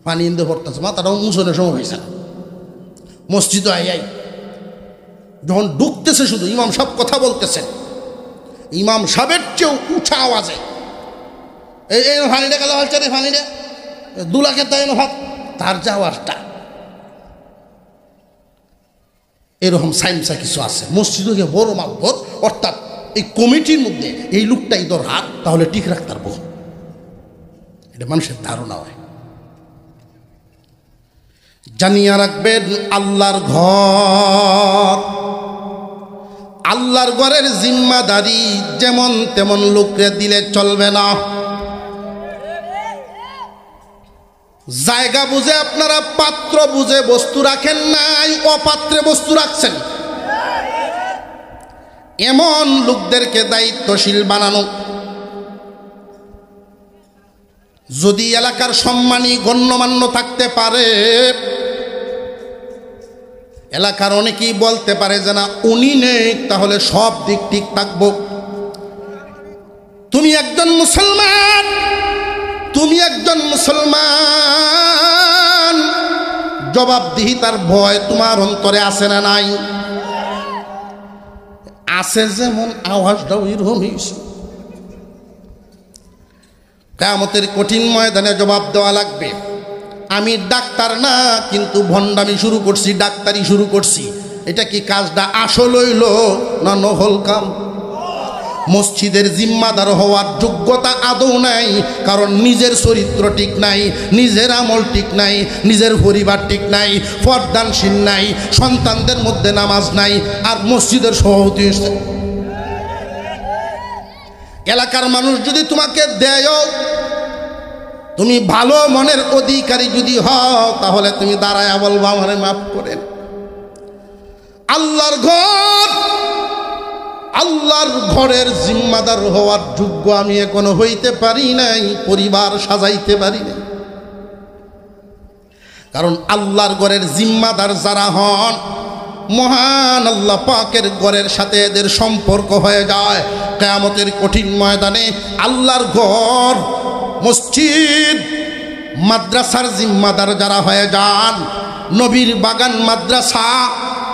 পানি ইন্দে পড়তেছে, মাথাটাও মুছনের সময় হয়েছে না। মসজিদে আই যখন ঢুকতেছে, শুধু ইমাম সাহেব কথা বলতেছেন, ইমাম সাহেবের চেয়েও উঁচা আওয়াজে এই ফানিটা গেল হালছে রে, ফানিটা 2 লাখের তাই ভাত, তার যে আওয়াজটা এরকম সাইন্সা কিছু আছে। মসজিদে বড় মাতবর, অর্থাৎ এই কমিটির মধ্যে এই লোকটাই দরকার, তাহলে ঠিক রাখতে পারবো, এটা মানুষের ধারণা হয়। জানিয়া রাখবেন, আল্লাহর ঘর, আল্লাহর ঘরের জিম্মাদারি যেমন তেমন লোকরে দিলে চলবে না। জায়গা বুঝে আপনারা পাত্র বুঝে বস্তু রাখেন নাই, অপাত্রে বস্তু রাখছেন। এমন লোকদেরকে দায়িত্বশীল বানানো, যদি এলাকার সম্মানী গণ্যমান্য থাকতে পারে, এলাকার অনেকেই বলতে পারে যে না উনি নেই তাহলে সব দিক ঠিক থাকবো। তুমি একজন মুসলমান, তুমি একজন মুসলমান, জবাবদিহিতার ভয় তোমার অন্তরে আছে না নাই? আছে, যেমন আওয়াজটাও এরকম। কিয়ামতের কঠিন ময়দানে জবাব দেওয়া লাগবে। আমি ডাক্তার না, কিন্তু ভণ্ডামি শুরু করছি, ডাক্তারি শুরু করছি। এটা কি কাজটা আসল হইল না নহল কাম? মসজিদের জিম্মাদার হওয়ার যোগ্যতা আদৌ নাই, কারণ নিজের চরিত্র ঠিক নাই, নিজের আমল ঠিক নাই, নিজের পরিবার ঠিক নাই, পর্দানশীল নাই, সন্তানদের মধ্যে নামাজ নাই, আর মসজিদের সভাপতি। এলাকার মানুষ যদি তোমাকে দেয়, তুমি ভালো মনের অধিকারী যদি হও, তাহলে তুমি দাঁড়ায় বলবা আমারে মাফ করেন। আল্লাহর ঘর, আল্লাহর ঘরের জিম্মাদার হওয়ার যোগ্য আমি এখনো হইতে পারি নাই, পরিবার সাজাইতে পারি নাই। কারণ আল্লাহর ঘরের জিম্মাদার যারা হন, মহান আল্লাহ পাকের ঘরের সাথে এদের সম্পর্ক হয়ে যায়। কিয়ামতের কঠিন ময়দানে আল্লাহর ঘর, মসজিদ, মাদ্রাসার জিম্মাদার যারা হয়ে যান, নবীর বাগান মাদ্রাসা,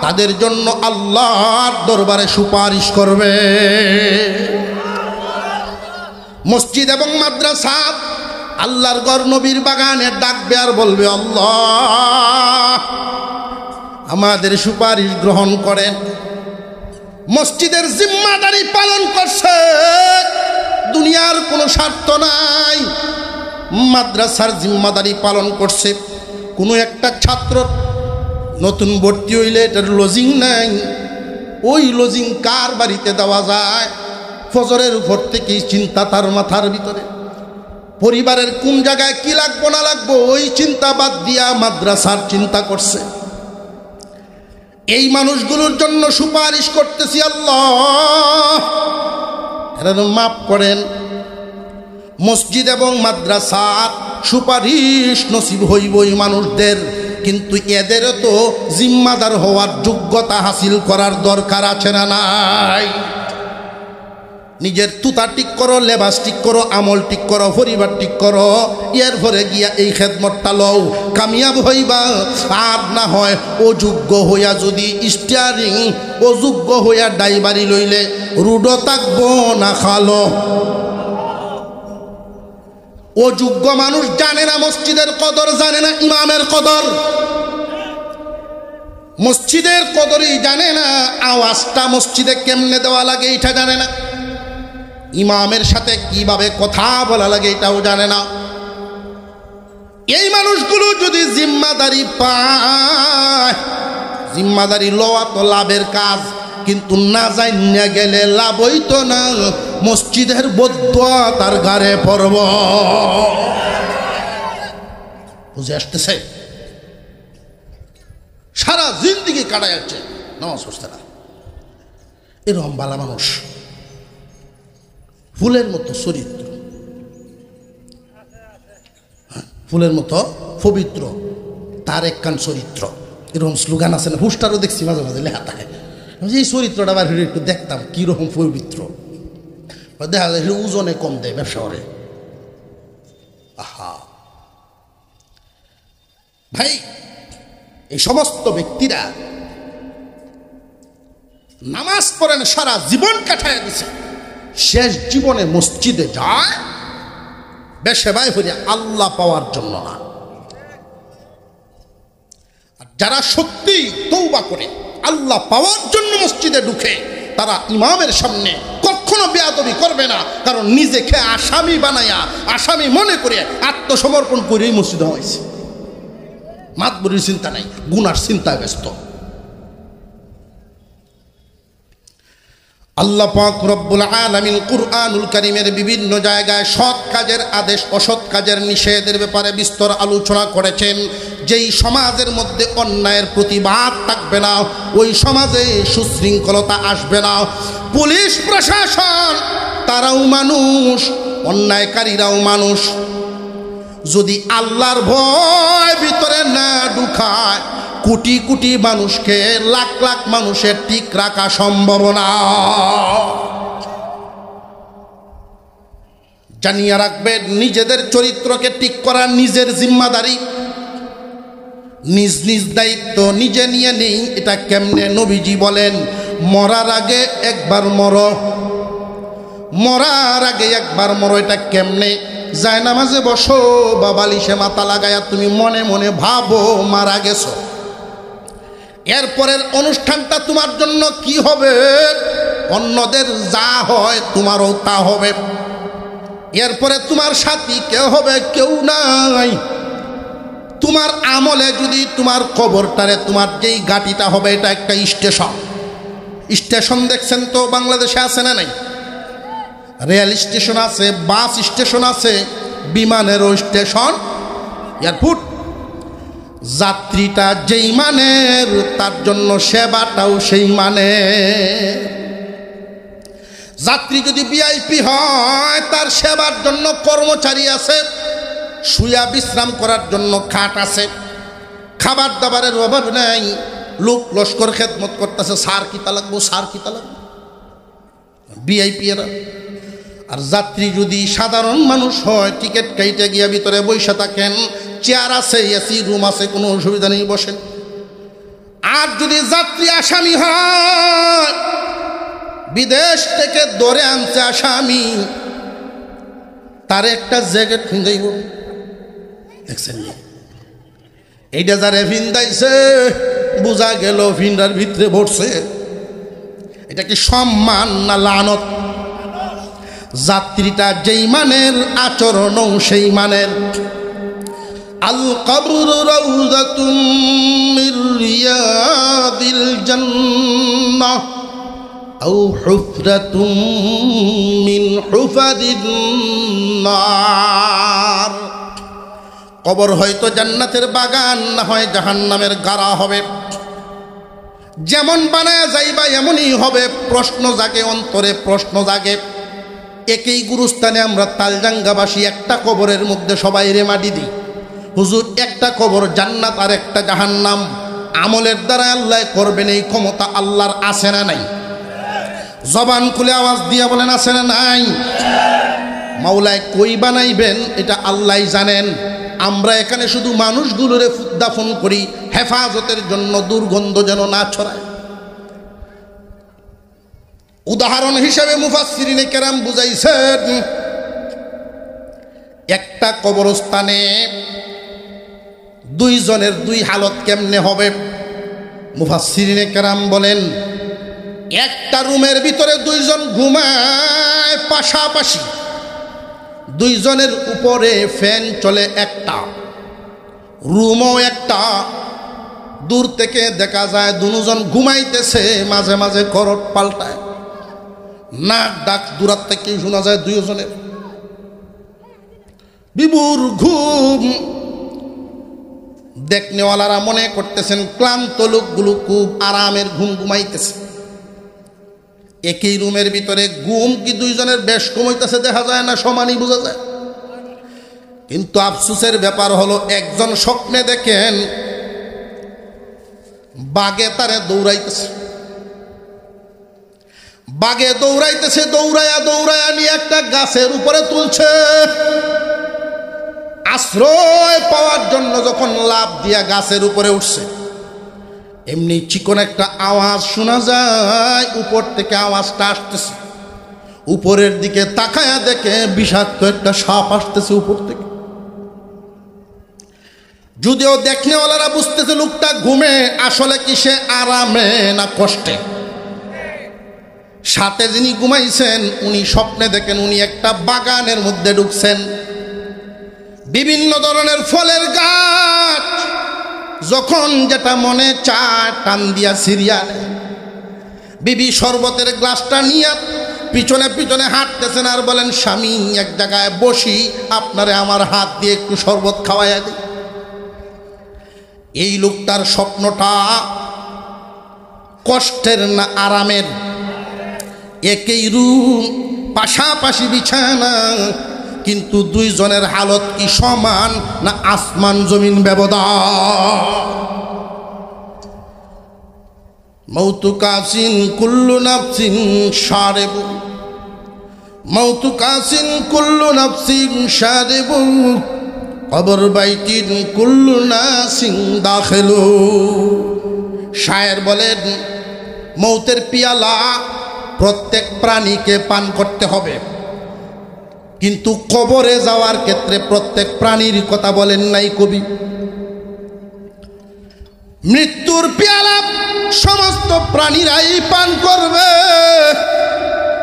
তাদের জন্য আল্লাহর দরবারে সুপারিশ করবে। মসজিদ এবং মাদ্রাসা, আল্লাহর ঘর, নবীর বাগানে ডাকবে আর বলবে আল্লাহ আমাদের সুপারিশ গ্রহণ করেন। মসজিদের জিম্মাদারি পালন করছে, দুনিয়ার কোনো স্বার্থ নাই। মাদ্রাসার জিম্মাদারি পালন করছে, কোনো একটা ছাত্র নতুন ভর্তি হইলে এটার লজিং নাই, ওই লজিং কার বাড়িতে দেওয়া যায়? ফজরের উপর থেকেই চিন্তা তার মাথার ভিতরে, পরিবারের কোন জায়গায় কি লাগবো না লাগবো ওই চিন্তা বাদ দিয়া মাদ্রাসার চিন্তা করছে। এই মানুষগুলোর জন্য সুপারিশ করতেছি আল্লাহ এরা মাফ করেন। মসজিদ এবং মাদ্রাসার সুপারিশ নসিব হইব ওই মানুষদের, কিন্তু এদেরও তো জিম্মাদার হওয়ার যোগ্যতা হাসিল করার দরকার আছে না নাই? নিজের তুতা ঠিক করো, লেবাস ঠিক করো, আমল ঠিক করো, পরিবার ঠিক করো, এর পরে গিয়া এই খেদমতটা লও, কামিয়াব হইবা। আর না হয় অযোগ্য হইয়া যদি স্টিয়ারিং, অযোগ্য হইয়া ড্রাইভারি লইলে রুডো থাকবো না খালো। অযোগ্য মানুষ জানে না মসজিদের কদর, জানে না ইমামের কদর, মসজিদের কদরই জানে না, আওয়াজটা মসজিদে কেমনে দেওয়া লাগে এটা জানে না, ইমামের সাথে কিভাবে কথা বলা লাগে এটাও জানে না। এই মানুষগুলো যদি জিম্মাদারি পায়, জিম্মাদারি লওয়া তো লাভের কাজ, কিন্তু না জানিয়া গেলে লাভ হইতো না, মসজিদের বদুয়া তার ঘাড়ে পড়ব। বুঝে আসতেছে? সারা জিন্দিগি কাটা যাচ্ছে নামাজ পড়তে না। এরকম বালা মানুষ, ফুলের মতো চরিত্র, ফুলের মতো পবিত্র, তার একখান চরিত্র, এরকম স্লোগান আছে না, পোস্টারও দেখছি মাঝে মাঝে লেখা থাকে। এই চরিত্রটা আবার একটু দেখতাম কিরকম পবিত্র, দেখা যায় ওজনে কম দেয় ব্যবসা করে। আহা ভাই, এই সমস্ত ব্যক্তিরা নামাজ পড়েন, সারা জীবন কাটায় দিছে, শেষ জীবনে মসজিদে যায় বেশে ভাই হইয়া আল্লাহ পাওয়ার জন্য না। আর যারা সত্যি তওবা করে আল্লাহ পাওয়ার জন্য মসজিদে ঢুকে, তারা ইমামের সামনে কখনো বেয়াদবি করবে না, কারণ নিজেকে আসামি বানায়া, আসামি মনে করে আত্মসমর্পণ করেই মসজিদে হয়েছে। মাতবরির চিন্তা নাই, গুনার চিন্তায় ব্যস্ত। আল্লাহ পাক রব্বুল আলামিন কুরআনুল কারীমের বিভিন্ন জায়গায় সৎ কাজের আদেশ, অসৎ কাজের নিষেধের ব্যাপারে বিস্তর আলোচনা করেছেন। যেই সমাজের মধ্যে অন্যায়ের প্রতিবাদ থাকবে না, ওই সমাজে সুশৃঙ্খলতা আসবে না। পুলিশ প্রশাসন তারাও মানুষ, অন্যায়কারীরাও মানুষ। যদি আল্লাহর ভয় ভিতরে না ঢুকায়, কোটি কোটি মানুষকে, লাখ লাখ মানুষের ঠিক রাখা সম্ভব না। জানিয়ে রাখবেন, নিজেদের চরিত্রকে ঠিক করা নিজের জিম্মাদারি, নিজ নিজ দায়িত্ব নিজে নিয়ে নেই। এটা কেমনে? নবীজি বলেন, মরার আগে একবার মরো, মরার আগে একবার মরো। এটা কেমনে? যায় নামাজে বসো বা বালিশে মাথা লাগায়া তুমি মনে মনে ভাবো মারা গেছো। এরপরের অনুষ্ঠানটা তোমার জন্য কি হবে? অন্যদের যা হয় তোমারও তা হবে। এরপরে তোমার সাথী কেউ হবে? কেউ নাই। তোমার আমলে যদি তোমার কবরটারে, তোমার যেই গাটিটা হবে, এটা একটা স্টেশন। স্টেশন দেখছেন তো বাংলাদেশে আছে না নাই? রেল স্টেশন আছে, বাস স্টেশন আছে, বিমানেরও স্টেশন, এয়ারপোর্ট। যাত্রীটা যেই মানের, তার জন্য সেবাটাও সেই মানের। যাত্রী যদি ভিআইপি হয়, তার সেবার জন্য কর্মচারী আছে, শুয়া বিশ্রাম করার জন্য খাট আছে, খাবার দাবারের অভাব নাই, লোক লস্কর খেদমত করতেছে। সার কিতা লাগবো, সার কিতা লাগবো, ভিআইপি এরা। আর যাত্রী যদি সাধারণ মানুষ হয়, টিকিট কাইটে গিয়া ভিতরে বসে থাকেন, চেয়ার আছে, এসি রুম আছে, কোনো অসুবিধা নেই, বসেন। আর যদি যাত্রী আসামি হয়, বিদেশ থেকে ধরে আনছে আসামি, তার একটা জ্যাকেট ফিন্দাইব। দেখছেন, এইটা যারে ফিন্দাইছে বোঝা গেল ফিন্দার ভিতরে ভরছে। এটা কি সম্মান না লানত? যাত্রীটা যেই মানের, আচরণও সেই মানের। আল কবর রাউযাতুম মির রিয়াদিল জান্নাহ আও হুফরাতুম মিন হুফারিন নার। কবর হয়তো জান্নাতের বাগান, না হয় জাহান্নামের গাড়া হবে। যেমন বানায়া যাইবা এমনই হবে। প্রশ্ন জাগে অন্তরে, প্রশ্ন জাগে। একই গুরুস্থানে আমরা তালজাঙ্গাবাসী একটা কবরের মধ্যে সবাই রে মাটি দিই। হুজুর, একটা কবর জান্নাত আর একটা জাহান্নাম। আমলের দ্বারা আল্লাহ করবেন, এই ক্ষমতা আল্লাহর আছে না নাই? জবান খুলে আওয়াজ দিয়া বলেন, আছে না নাই? মাওলায় কই বানাইবেন এটা আল্লাহ জানেন। আমরা এখানে শুধু মানুষগুলোরে দাফন করি হেফাজতের জন্য, দুর্গন্ধ যেন না ছড়ায়। উদাহরণ হিসেবে মুফাসসিরিনে কেরাম বুঝাইছেন, একটা কবরস্থানে দুইজনের দুই হালত কেমনে হবে। মুফাসসিরিনে কেরাম বলেন, একটা রুমের ভিতরে দুইজন ঘুমায় পাশাপাশি, দুইজনের উপরে ফ্যান চলে একটা, রুমও একটা। দূর থেকে দেখা যায় দুজন ঘুমাইতেছে, মাঝে মাঝে করট পাল্টায়, নাক ডাক দূরাত থেকে শোনা যায় দুইজনের। বিভোর ঘুম। দেখনেওয়ালারা মনে করতেছেন ক্লান্ত লোকগুলো খুব আরামের ঘুম ঘুমাইতেছে। একই রুমের ভিতরে ঘুম কি দুইজনের বেশ কমাইতেছে দেখা যায় না, সমানই বোঝা যায়। কিন্তু আফসোসের ব্যাপার হলো, একজন স্বপ্নে দেখেন বাঘে তারে দৌড়াইতেছে, বাঘে দৌড়াইতেছে, দৌড়ায়া দৌড়ায়া নিয়ে একটা গাছের উপরে তুলছে। আশ্রয় পাওয়ার জন্য যখন লাফ দিয়া গাছের উপরে উঠছে, এমনি চিকন একটা আওয়াজ শোনা যায়, উপর থেকে আওয়াজটা আসতেছে। উপরের দিকে তাকায়া দেখে বিষাক্ত একটা সাপ আসতেছে উপর থেকে। যদিও দেখনেওয়ালারা বুঝতেছে লোকটা ঘুমে, আসলে কি সে আরামে না কষ্টে। সাথে যিনি ঘুমাইছেন উনি স্বপ্নে দেখেন উনি একটা বাগানের মধ্যে ঢুকছেন। বিভিন্ন ধরনের ফলের গাছ, যখন যেটা মনে চায় টান দিয়া সিরিয়া। বিবি শরবতের গ্লাসটা নিয়ে পিছনে পিছনে হাঁটতেছেন আর বলেন, স্বামী এক জায়গায় বসি, আপনারে আমার হাত দিয়ে একটু শরবত খাওয়াইয়া দিই। এই লোকটার স্বপ্নটা কষ্টের না আরামের? একই রুম, পাশাপাশি বিছানা, কিন্তু দুইজনের হালত কি সমান না আসমান জমিন ব্যবধান? মৌতু কাসিন কুল্লু নাফসিন শারিবু, মৌতু কাসিন কুল্লু নাফসিন শারিবু, কবর বাইতিন কুল্লু নাসিন দাখিলু। শায়ের বলেন, মৌতের পিয়ালা প্রত্যেক প্রাণীকে পান করতে হবে, কিন্তু কবরে যাওয়ার ক্ষেত্রে প্রত্যেক প্রাণীর কথা বলেন নাই কবি। মৃত্যুর পেয়ালা সমস্ত প্রাণীরাই পান করবে,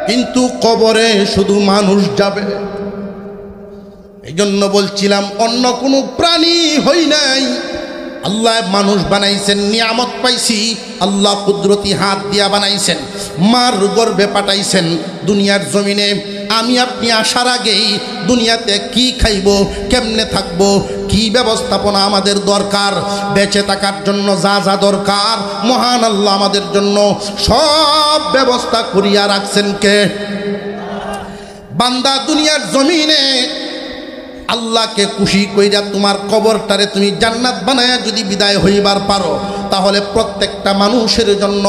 কিন্তু কবরে শুধু মানুষ যাবে। এই জন্য বলছিলাম অন্য কোনো প্রাণী হই নাই, আল্লাহ মানুষ বানাইছেন, নিয়ামত পাইছি, আল্লাহ কুদরতি হাত দিয়া বানাইছেন, মার গর্ভে পাঠাইছেন দুনিয়ার জমিনে। আমি আপনি আসার আগেই দুনিয়াতে কি খাইব, কেমনে থাকব, কি ব্যবস্থাপনা আমাদের দরকার, বেঁচে থাকার জন্য যা যা দরকার মহান আল্লাহ আমাদের জন্য সব ব্যবস্থা করিয়া রাখছেন কে? বান্দা দুনিয়ার জমিনে আল্লাহকে খুশি কইরা তোমার কবরটারে তুমি জান্নাত বানায়া যদি বিদায় হইবার পারো, তাহলে প্রত্যেকটা মানুষের জন্য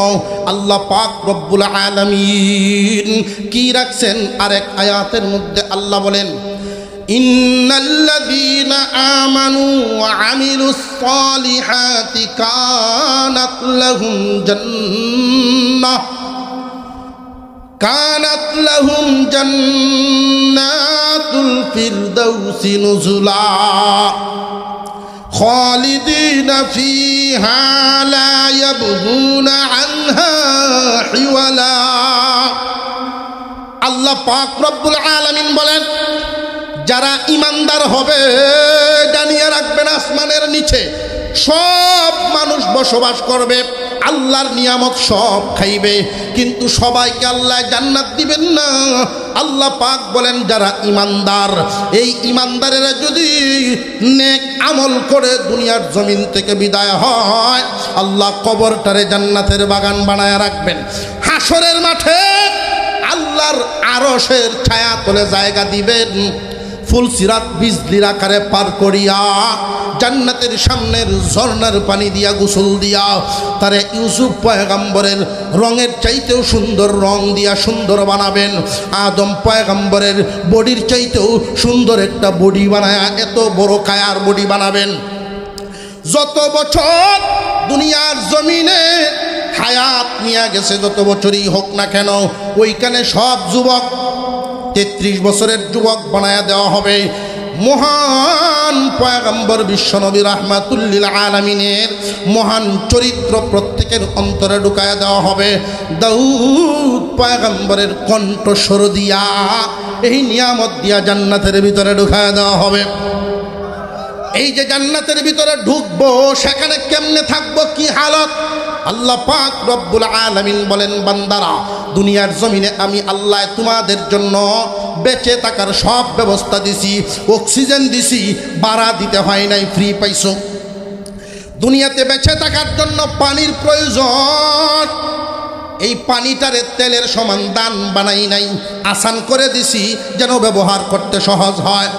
আল্লাহ পাক রব্বুল আলামিন কি রাখছেন আরেক আয়াতের মধ্যে? আল্লাহ বলেন, ইন্নাল্লাযীনা আমানু ওয়া আমিলুস সালিহাতি কানাত লাহুম জান্নাহ, কানাত লাহুম জান্নাতুল ফিরদাউসি নুজুলা খালিদিনা ফিহা লা ইয়াবগুনা আনহা হিওয়ালা। আল্লাহ পাক রব্বুল আলামিন বলেন, যারা ইমানদার হবে জানিয়ে রাখবেন আসমানের নিচে সব মানুষ বসবাস করবে, আল্লাহর নিয়ামত সব খাইবে, কিন্তু সবাইকে আল্লাহ জান্নাত দিবেন না। আল্লাহ পাক বলেন, যারা ইমানদার, এই ইমানদারেরা যদি নেক আমল করে দুনিয়ার জমিন থেকে বিদায় হয়, আল্লাহ কবরটারে জান্নাতের বাগান বানায় রাখবেন। হাসরের মাঠে আল্লাহর আরশের ছায়া তলে জায়গা দিবেন, ফুল সিরাত বিজলির আকারে পার করিয়া জান্নাতের সামনের ঝর্ণার পানি দিয়া গোসল দিয়া তারে ইউসুফ পয়গম্বরের রঙের চাইতেও সুন্দর রং দিয়া সুন্দর বানাবেন। আদম পয়গম্বরের বডির চাইতেও সুন্দর একটা বডি বানায়া এত বড় কায়ার বডি বানাবেন। যত বছর দুনিয়ার জমিনে হায়াত নিয়ে গেছে, যত বছরই হোক না কেন, ওইখানে সব যুবক 33 বছরের যুবক বানায়া দেওয়া হবে। মহান পয়গম্বর বিশ্বনবী রাহমাতুল্লিল আলামিনের মহান চরিত্র প্রত্যেকের অন্তরে ঢুকায়া দেওয়া হবে। দাউদ পয়গম্বরের কণ্ঠস্বর দিয়া এই নিয়ামত দিয়া জান্নাতের ভিতরে ঢুকায়া দেওয়া হবে। এই যে জান্নাতের ভিতরে ঢুকবো, সেখানে কেমনে থাকবো, কি হালত? আল্লাহ পাক রব্বুল আলামিন বলেন, বান্দারা দুনিয়ার জমিনে আমি আল্লাহ তোমাদের জন্য বেঁচে থাকার সব ব্যবস্থা দিছি, অক্সিজেন দিছি, ভাড়া দিতে হয় নাই, ফ্রি পাইছো। দুনিয়াতে বেঁচে থাকার জন্য পানির প্রয়োজন, এই পানিটারে তেলের সমান দান বানাই নাই, আসান করে দিছি যেন ব্যবহার করতে সহজ হয়।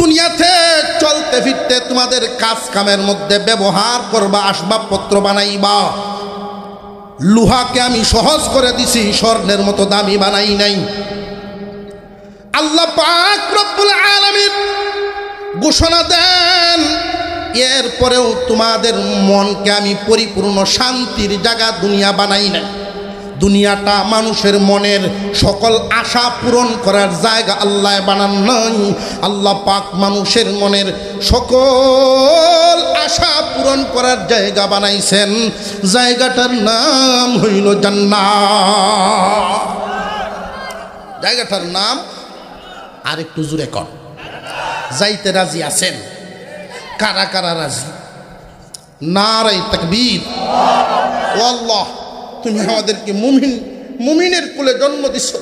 দুনিয়াতে চলতে ফিরতে তোমাদের কাজ কামের মধ্যে ব্যবহার করবা, আসবাবপত্র বানাইবা, লোহাকে আমি সহজ করে দিছি, স্বর্ণের মতো দামি বানাই নাই। আল্লাহ পাক রব্বুল আলামিন ঘোষণা দেন, এরপরেও তোমাদের মনকে আমি পরিপূর্ণ শান্তির জায়গা দুনিয়া বানাই নাই। দুনিয়াটা মানুষের মনের সকল আশা পূরণ করার জায়গা আল্লাহ বানান নাই। আল্লাহ পাক মানুষের মনের সকল আশা পূরণ করার জায়গা বানাইছেন, জায়গাটার নাম হইল জান্নাত। জায়গাটার নাম আর একটু জোরে কর, যাইতে রাজি আছেন? কারা কারা রাজি? নারায়ে তাকবীর। ও আল্লাহ, তুমি আমাদেরকে মুমিনের কুলে জন্ম দিছো,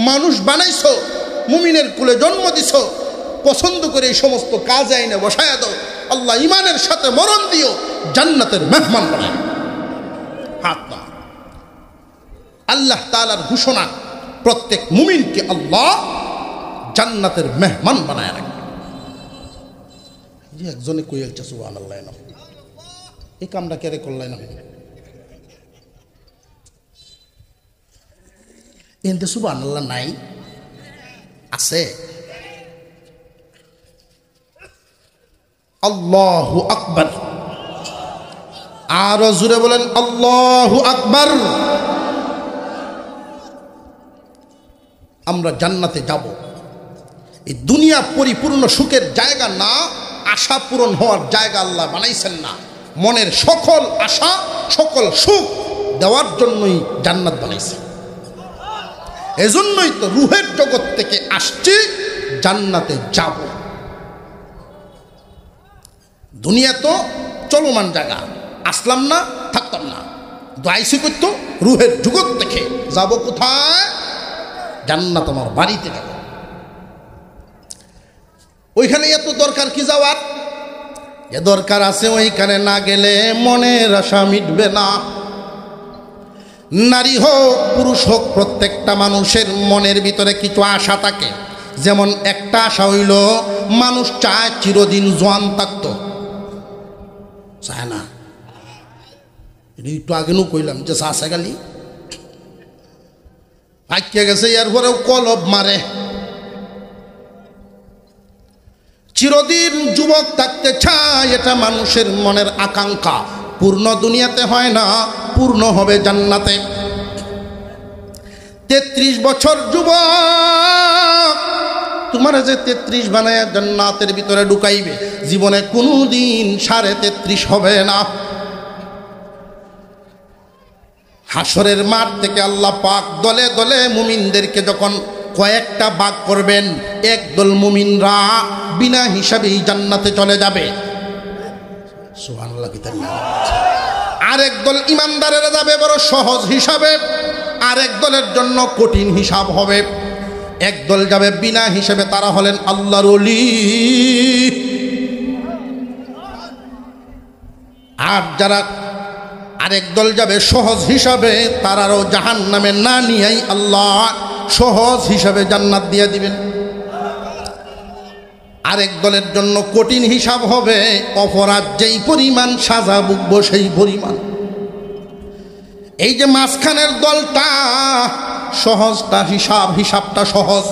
মানুষ বানাইছো, মুমিনের কুলে জন্ম দিছো, পছন্দ করে এই সমস্ত কাজ আইনে বসায়া দাও। আল্লাহ ইমানের সাথে মরণ দিও, জান্নাতের মেহমান বানায়। হাত না, আল্লাহ তাআলার ঘোষণা, প্রত্যেক মুমিনকে আল্লাহ জান্নাতের মেহমান বানায় রাখবে। যে একজনে কই আলছে সুবহানাল্লাহ, না এই কামটা কেরে করলাই না এতে সুবহানাল্লাহ নাই আছে। আল্লাহু আকবার, আরো জোরে বলেন আল্লাহু আকবার। আমরা জান্নাতে যাব। এই দুনিয়া পরিপূর্ণ সুখের জায়গা না, আশা পূরণ হওয়ার জায়গা আল্লাহ বানাইছেন না। মনের সকল আশা সকল সুখ দেওয়ার জন্যই জান্নাত বানাইছে। এজন্যই তো রুহের জগৎ থেকে আসছি, জান্নাতে যাব। দুনিয়া তো চলমান জায়গা, আসলাম না থাকতাম না, আইসি করতো রুহের জগৎ থেকে। যাব কোথায়? জান্নাত আমার বাড়িতে যাব। ওইখানে এত দরকার কি যাওয়ার? এ দরকার আছে, ওইখানে না গেলে মনের আশা মিটবে না। নারী হোক পুরুষ হোক, প্রত্যেকটা মানুষের মনের ভিতরে কিছু আশা থাকে। যেমন একটা আশা হইল, মানুষ চায় চিরদিন জোয়ান থাকতো, চায় না। একটু আগে নু কইলাম যে চাষে গালি আঁকিয়ে গেছে, এরপরেও কলব মারে। চিরদিন যুবক থাকতে চায়, এটা মানুষের মনের আকাঙ্ক্ষা। পূর্ণ দুনিয়াতে হয় না, পূর্ণ হবে জান্নাতে। 33 বছর যুবক, তোমার যে 33 বানায় জান্নাতের ভিতরে ঢুকাইবে, জীবনে কোনোদিন 33.5 হবে না। হাসরের মাঠ থেকে আল্লাহ পাক দলে দলে মুমিনদেরকে যখন কয়েকটা ভাগ করবেন, একদল মুমিনরা বিনা হিসাবেই জান্নাতে চলে যাবে, সুবহানাল্লাহ। আরেক দল ইমানদারেরা যাবে বড় সহজ হিসাবে, আরেক দলের জন্য কঠিন হিসাব হবে। একদল যাবে বিনা হিসাবে, তারা হলেন আল্লাহর ওলি। আর যারা আরেক দল যাবে সহজ হিসাবে, তারারও জাহান্নামে না নিয়েই আল্লাহ সহজ হিসাবে জান্নাত দিয়ে দিবেন। আরেক দলের জন্য কঠিন হিসাব হবে, অপরাধ যেই পরিমাণ সাজা ভুগবো সেই পরিমাণ। এই যে মাঝখানের দলটা সহজটা হিসাবটা সহজ,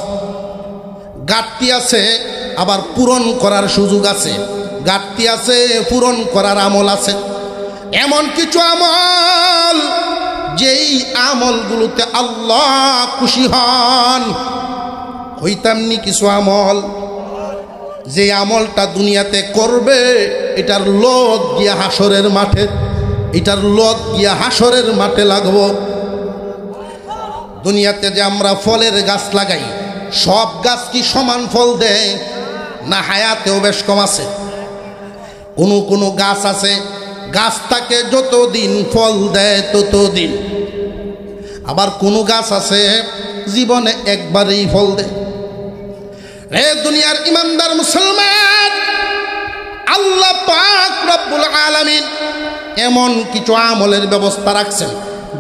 ঘাটতি আছে আবার পূরণ করার সুযোগ আছে, ঘাটতি আছে পূরণ করার আমল আছে। এমন কিছু আমল, যেই আমলগুলোতে আল্লাহ খুশি হন। হইতামনি কিছু আমল, যে আমলটা দুনিয়াতে করবে, এটার লোদ গিয়া হাসরের মাঠে, এটার লোদ গিয়া হাসরের মাঠে লাগবো। দুনিয়াতে যে আমরা ফলের গাছ লাগাই, সব গাছ কি সমান ফল দেয় না? হায়াতেও বেশ কম আছে। কোনো কোনো গাছ আছে, গাছটাকে যতদিন ফল দেয় ততদিন। আবার কোনো গাছ আছে জীবনে একবারেই ফল দেয়। রে দুনিয়ার ইমানদার মুসলমান, আল্লাহ পাক রব্বুল আলামিন এমন কিছু আমলের ব্যবস্থা রাখছেন,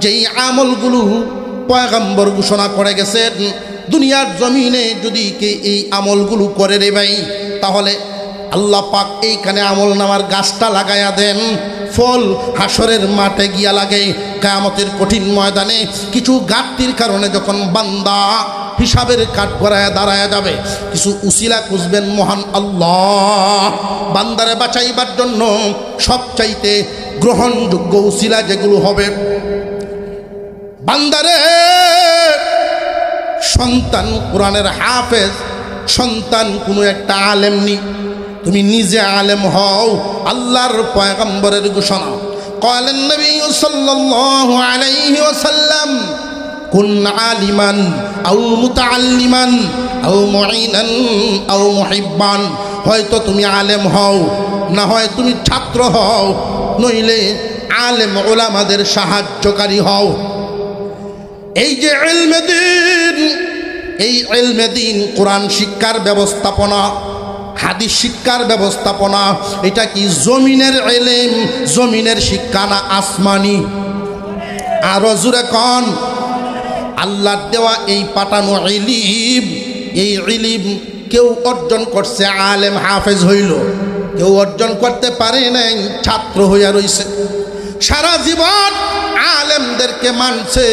যেই আমলগুলো পয়গম্বর ঘোষণা করে গেছেন, দুনিয়ার জমিনে যদি কে এই আমলগুলো করে রে ভাই, তাহলে আল্লাহ পাক এইখানে আমল নামার গাছটা লাগাইয়া দেন, ফল হাসরের মাঠে গিয়া লাগে। কিয়ামতের কঠিন ময়দানে কিছু ঘাটতির কারণে যখন বান্দা হিসাবের কাঠ গড়ায় দাঁড়ায় যাবে, কিছু উসিলা খুঁজবেন মহান আল্লাহ বান্দারে বাঁচাইবার জন্য। সবচাইতে গ্রহণযোগ্য উসিলা যেগুলো হবে, বান্দারে সন্তান কোরআনের হাফেজ, সন্তান কোনো একটা আলেম নি, তুমি নিজে আলেম হও। আল্লাহর পয়গম্বরের ঘোষণা, ক্বালান নবী সাল্লাল্লাহু আলাইহি ওয়াসাল্লাম, কুন আলিমান আও মুতাআল্লিমান আও মুঈনান আও মুহিব্বান। হয়তো তুমি আলেম হও, না হয় তুমি ছাত্র হও, নইলে আলেম ওলামাদের সাহায্যকারী হও। এই যে ইলমে দ্বীন, এই ইলমে দ্বীন কোরআন শিক্ষার ব্যবস্থাপনা, হাদিস শিক্ষার ব্যবস্থাপনা এটা কি জমিনের ইলম, জমিনের শিক্ষা না আসমানি? আরো জোরে কোন। আল্লাহর দেওয়া এই পাঠানো ইলম, এই ইলম কেউ অর্জন করছে আলেম হাফেজ হইল, কেউ অর্জন করতে পারে নাই, ছাত্র হইয়া রইছে। সারা জীবন আলেমদেরকে মানছে,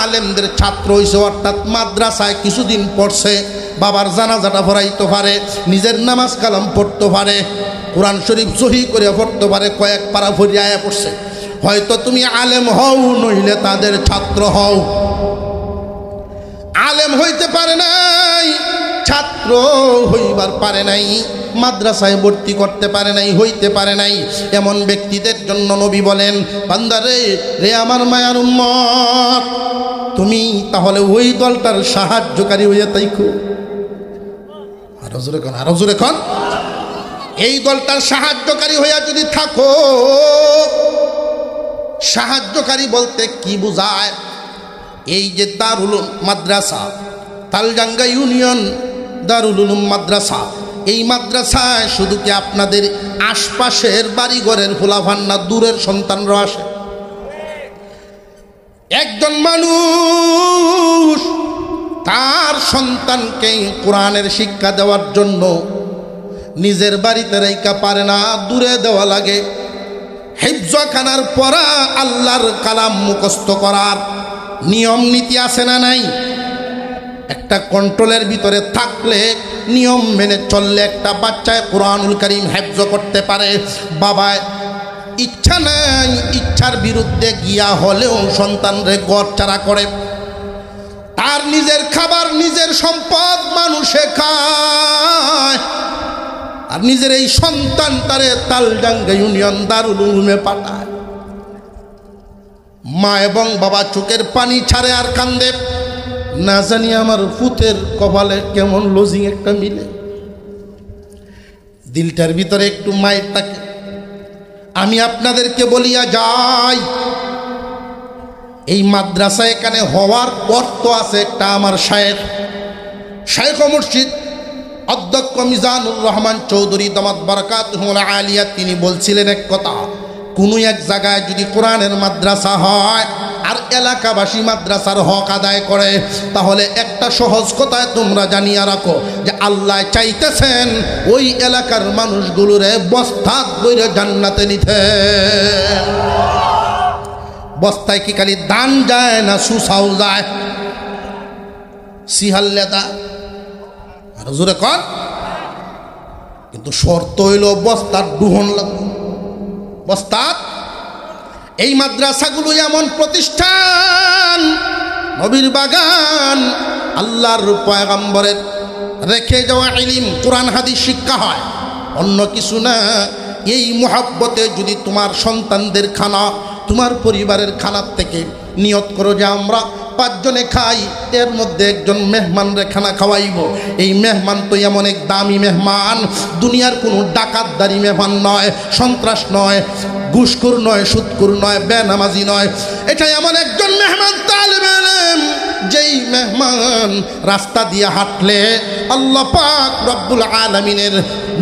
আলেমদের ছাত্র হইছে, অর্থাৎ মাদ্রাসায় কিছুদিন পড়ছে, বাবার জানাজাটা পড়াইতে পারে, নিজের নামাজ কালাম পড়তে পারে, কোরআন শরীফ সহি করে পড়তে পারে, কয়েক পারা ফরিয়া পড়ছে। হয়তো তুমি আলেম হও, নইলে তাদের ছাত্র হও। আলেম হইতে পারে নাই, ছাত্র হইবার পারে নাই, মাদ্রাসায় ভর্তি করতে পারে নাই, হইতে পারে নাই, এমন ব্যক্তিদের জন্য নবী বলেন, বান্দারে রে আমার মায়ার উম্মত, তুমি তাহলে ওই দলটার সাহায্যকারী হইয়া তাইকো। আরো জোরে কোন, আরো জোরে কোন। এই দলটার সাহায্যকারী হইয়া যদি থাকো, সাহায্যকারী বলতে কি বোঝায়? এই যে দারুল মাদ্রাসা, তালডাঙ্গা ইউনিয়ন দারুল উলুম মাদ্রাসা, এই মাদ্রাসায় শুধু কি আপনাদের আশপাশের বাড়িঘরের ফুলাফান না, দূরের সন্তানরা আসে? একজন মানুষ তার সন্তানকে কোরআনের শিক্ষা দেওয়ার জন্য নিজের বাড়িতে রাইকা পারে না, দূরে দেওয়া লাগে। হিফজখানার পড়া, আল্লাহর কালাম মুখস্থ করার নিয়ম নীতি আছে না নাই? একটা কন্ট্রোলের ভিতরে থাকলে, নিয়ম মেনে চললে একটা বাচ্চায় কোরআনুল কারীম হিফজ করতে পারে। বাবা ইচ্ছা নাই, ইচ্ছার বিরুদ্ধে গিয়া হলেও সন্তানরে গড়চারা করে, তার নিজের খাবার, নিজের সম্পদ মানুষে খায়, আর নিজের এই সন্তান তারে তালডাঙ্গা ইউনিয়ন দারুল উলুমে পাঠায়। মা এবং বাবা চোখের পানি ছাড়ে আর কান্দে, না জানি আমার পুতের কপালে কেমন লজিং একটা মিলে। দিলটার ভিতরে একটু মায়ের থাকে। আমি আপনাদেরকে বলিয়া যাই, এই মাদ্রাসা এখানে হওয়ার অর্থ আছে একটা। আমার শায়েখ মুর্শিদ অধ্যক্ষ মিজানুর রহমান চৌধুরী দামাত বারাকাতুহুল আলিয়া, তিনি বলছিলেন এক কথা, কোনো এক জায়গায় যদি কোরআনের মাদ্রাসা হয় আর এলাকাবাসী মাদ্রাসার হক আদায় করে, তাহলে একটা সহজ কথায় তোমরা জানিয়ে রাখো যে আল্লাহ চাইতেছেন ওই এলাকার মানুষগুলোরে বস্তাত বইরে জান্নাতে নিতে। বস্তায় কি খালি দান যায় না সুসাও যায়? সিহাল্লেদা আর জোরে কর। কিন্তু শর্ত হইল বস্তার দুহন লাগবে। বস্তাত এই মাদ্রাসাগুলো এমন প্রতিষ্ঠান, নবীর বাগান, আল্লাহর পয়গম্বরের রেখে যাওয়া ইলম, কোরআন হাদিস শিক্ষা হয়, অন্য কিছু না। এই মুহাব্বতে যদি তোমার সন্তানদের খানা, তোমার পরিবারের খানার থেকে নিয়ত করো যে আমরা 5 জনে খাই, এর মধ্যে একজন মেহমানরে খানা খাওয়াইব। এই মেহমান তো এমন এক দামি মেহমান, দুনিয়ার কোনো ডাকাতদারি মেহমান নয়, সন্ত্রাস নয়, ঘুষখোর নয়, সুদখোর নয়, বেনামাজি নয়। এটা এমন একজন মেহমান, তালিবে ইলম, যেই মেহমান রাস্তা দিয়ে হাঁটলে আল্লাহ পাক রব্বুল আলামিনের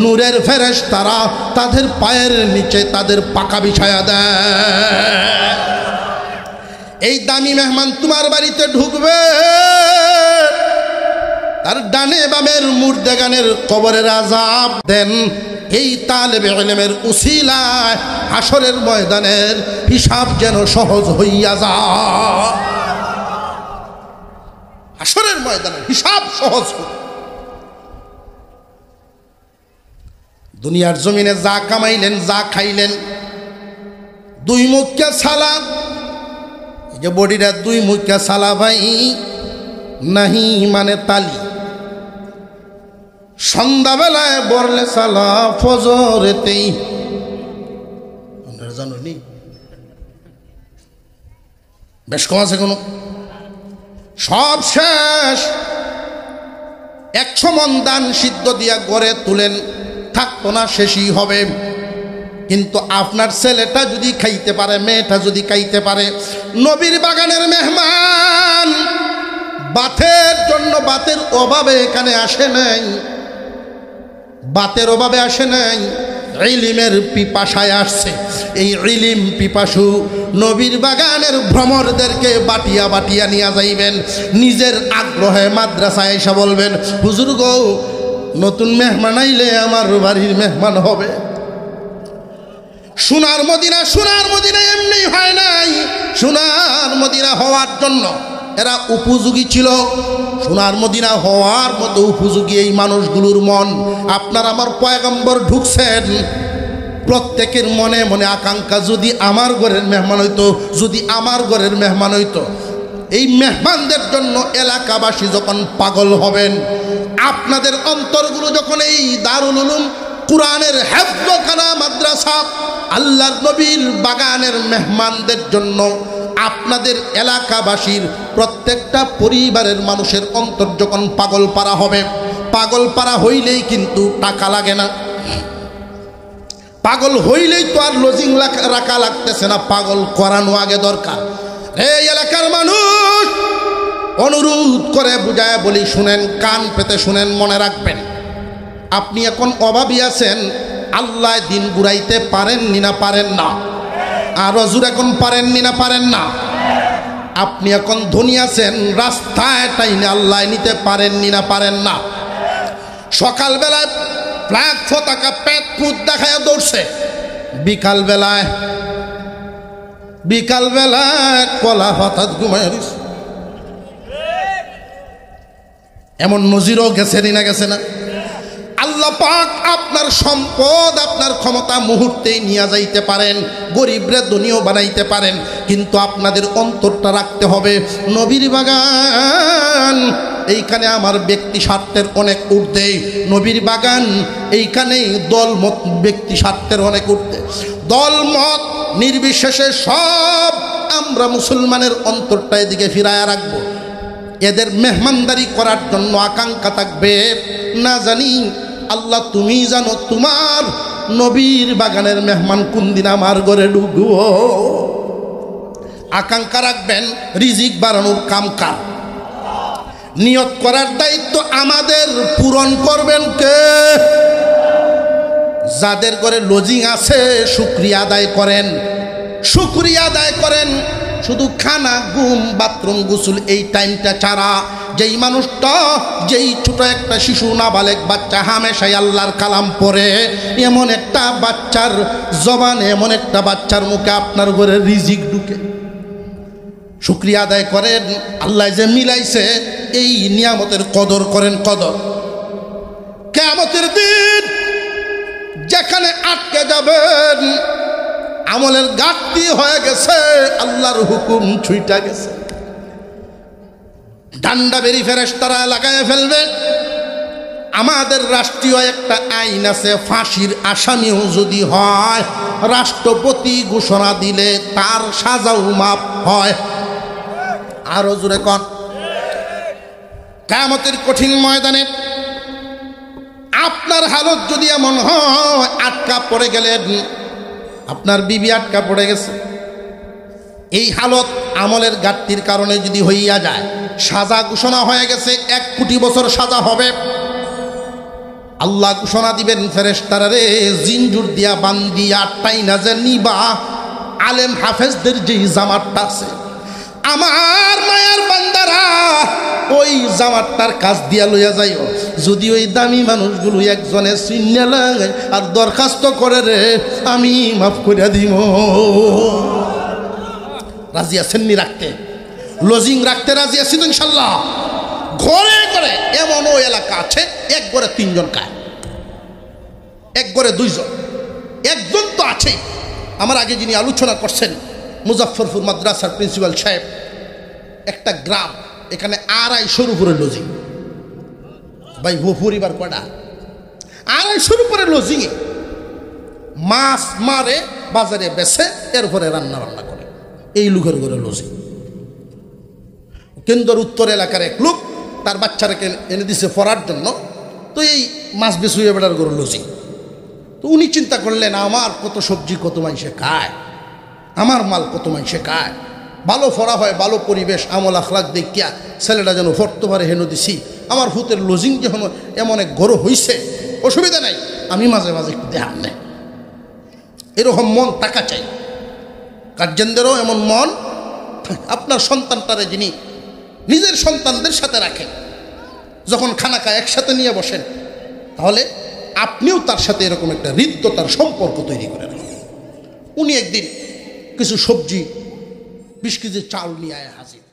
নূরের ফেরেশতারা তাদের পায়ের নিচে তাদের পাকা বিছায়া দেয়। এই দামি মেহমান তোমার বাড়িতে ঢুকবে, তার ডানে বামের মুর্দাগানের কবরের আযাব দেন। এই তালেবে ইলমের উসিলায় হাসরের ময়দানের হিসাব যেন সহজ হইয়া যায়। হাসরের ময়দানের হিসাব সহজ হবে। দুনিয়ার জমিনে যা কামাইলেন, যা খাইলেন, 2 মুখে সালাম, যে বডিটা 2 মুখে সালা ভাই নাহি মানে তালি, সন্ধ্যাবেলায় বললে সালা ফজরেতেই, আপনারা জানো নি বেশ কম আছে কোনো, সব শেষ। 100 মণ দান সিদ্ধ দিয়া গড়ে তুলেন, থাকতো না, শেষই হবে। কিন্তু আপনার ছেলেটা যদি খাইতে পারে, মেয়েটা যদি খাইতে পারে, নবীর বাগানের মেহমান, বাতের জন্য বাতের অভাবে এখানে আসে নাই, বাতের অভাবে আসে নাই, ইলমের পিপাসায় আসছে। এই ইলম পিপাসু নবীর বাগানের ভ্রমরদেরকে বাটিয়া বাটিয়া নিয়ে যাইবেন, নিজের আগ্রহে মাদ্রাসায় এসে বলবেন, হুজুর গো নতুন মেহমান আইলে আমার বাড়ির মেহমান হবে। সোনার মদিনা এমনি হয় নাই, সোনার মদিনা হওয়ার জন্য এরা উপযোগী ছিল। সোনার মদিনা হওয়ার মতো উপযোগী এই মানুষগুলোর মন। আপনার আমার পয়গম্বর ঢুকছেন, প্রত্যেকের মনে মনে আকাঙ্ক্ষা, যদি আমার ঘরের মেহমান হইতো, যদি আমার ঘরের মেহমান হইতো। এই মেহমানদের জন্য এলাকাবাসী যখন পাগল হবেন, আপনাদের অন্তরগুলো যখন এই দারুল উলুম কুরআনের হেফজখানা মাদ্রাসা আল্লাহর নবীর বাগানের মেহমানদের জন্য আপনাদের এলাকাবাসীর প্রত্যেকটা পরিবারের মানুষের অন্তর যখন পাগল পারা হবে, পাগল পারা হইলেই কিন্তু টাকা লাগে না, পাগল হইলেই তো আর লজিং রাখা লাগতেছে না, পাগল করানো আগে দরকার। এই এলাকার মানুষ অনুরোধ করে বুঝায় বলি, শুনেন, কান পেতে শুনেন, মনে রাখবেন, আপনি এখন অভাবী আছেন, আল্লাহ দিন ঘুরাইতে পারেননি না পারেন না? আর হজুর এখন পারেননি না পারেন না? আপনি এখন ধনী আছেন, রাস্তায় টাইনে আল্লাহ নিতে পারেননি না পারেন না? সকালবেলায় ফ্ল্যাগ পতাকা পেট ফুট দেখায় দৌড়ছে, বিকালবেলায় কলা হঠাৎ ঘুমায় দিছে। এমন নজিরও গেছে না গেছে না? আল্লাহ পাক আপনার সম্পদ, আপনার ক্ষমতা মুহূর্তেই নিয়ে যাইতে পারেন, গরিবরে ধনীও বানাইতে পারেন, কিন্তু আপনাদের অন্তরটা রাখতে হবে নবীর বাগান। এইখানে আমার ব্যক্তি স্বার্থের অনেক ঊর্ধ্বে নবীর বাগান, এইখানে দলমত ব্যক্তি স্বার্থের অনেক ঊর্ধ্বে। দলমত নির্বিশেষে সব আমরা মুসলমানের অন্তরটা এদিকে ফিরায়া রাখবো। এদের মেহমানদারি করার জন্য আকাঙ্ক্ষা থাকবে, না জানি আল্লাহ তুমি জানো তোমার নবীর বাগানের মেহমান কোন দিন আমার ঘরে ঢুকবো। আকাঙ্ক্ষা রাখবেন, রিজিক বাড়ানোর কাম কার? নিয়ত করার দায়িত্ব আমাদের, পূরণ করবেন কে? যাদের ঘরে লজিং আছে শুকরিয়া আদায় করেন, শুকরিয়া আদায় করেন। শুধু খানা, ঘুম, বাথরুম, গোসল এই টাইমটা ছাড়া যেই মানুষটা, যেই ছোট একটা শিশু নাবালেগ বাচ্চা হামেশাই আল্লাহর কালাম পড়ে, এমন একটা বাচ্চার জবানে, এমন একটা বাচ্চার মুখে আপনার ঘরে রিজিক ঢুকে। শুকরিয়া আদায় করেন, আল্লাহ যে মিলাইছে এই নিয়ামতের কদর করেন, কদর। কিয়ামতের দিন যেখানে আটকে যাবেন, আমলের ঘাটতি হয়ে গেছে, আল্লাহর হুকুম ছুইটা গেছে, ডান্ডা বেরি ফেরেশতারা লাগায় ফেলবে। আমাদের রাষ্ট্রীয় একটা আইন আছে, ফাঁসির আসামিও যদি হয় রাষ্ট্রপতি ঘোষণা দিলে তার সাজাও মাফ হয়। আরো জোরে কন। কিয়ামতের কঠিন ময়দানে আপনার হালত যদি এমন হয়, আটকা পড়ে গেলেন, আপনার বিবি আটকা পড়ে গেছে, এই হালত আমলের ঘাটতির কারণে যদি হইয়া যায়, সাজা ঘোষণা হয়ে গেছে, 1 কোটি বছর সাজা হবে, আল্লাহ ঘোষণা দিবেন ফেরেশতারা রে, জিনজুর দিয়া বান্দিয়া টাইনা যে নিবা আলেম হাফেজদের যে জামাতটা আছে, আমার মায়ের বান্দারা ওই জামাতটার কাজ দিয়া লইয়া যাইও। যদি ওই দামি মানুষগুলো একজনে চিন্না লাগে আর দরখাস্ত করে রে, আমি মাফ করে দিব। রাজি আছেন নি রাখতে? লজিং রাখতে রাজি আছি তো ইনশাল্লাহ? ঘরে ঘরে এমনও এলাকা আছে, এক ঘরে 3 জন খায়, এক ঘরে 2 জন, একজন তো আছেই। আমার আগে যিনি আলোচনা করছেন মুজাফফরপুর মাদ্রাসার প্রিন্সিপাল সাহেব, একটা গ্রাম, এখানে 250 উপরে লজিং। ভাই ও পরিবার কটা? 250 উপরে লজিংয়ে মাছ মারে, বাজারে বেছে, এরপরে রান্না বান্না করে। এই লোকের ঘরে লজিং। কেন্দ্র উত্তর এলাকার এক লোক তার বাচ্চারাকে এনে দিছে পড়ার জন্য, তো এই মাছ বেচুয়ে বেড়ার ঘরে লজিং। তো উনি চিন্তা করলেন, আমার কত সবজি কত মানুষে খায়, আমার মাল কত মানুষে খায়, ভালো ফরা হয়, ভালো পরিবেশ, আমল আখলাক দেখিয়া ছেলেটা যেন ফরতে পারে, হেন দিছি। আমার ভূতের লজিং যখন এমন এক ঘর হইছে, অসুবিধা নাই, আমি মাঝে মাঝে একটু দেখান নেই। এরকম মন টাকা চাই। গার্জেনদেরও এমন মন, আপনার সন্তানটারে যিনি নিজের সন্তানদের সাথে রাখেন, যখন খানা খায় একসাথে নিয়ে বসেন, তাহলে আপনিও তার সাথে এরকম একটা হৃদ্যতার সম্পর্ক তৈরি করে রাখেন। উনি একদিন কিছু সবজি 20 কেজি চাল নিয়ে আয় হাজির।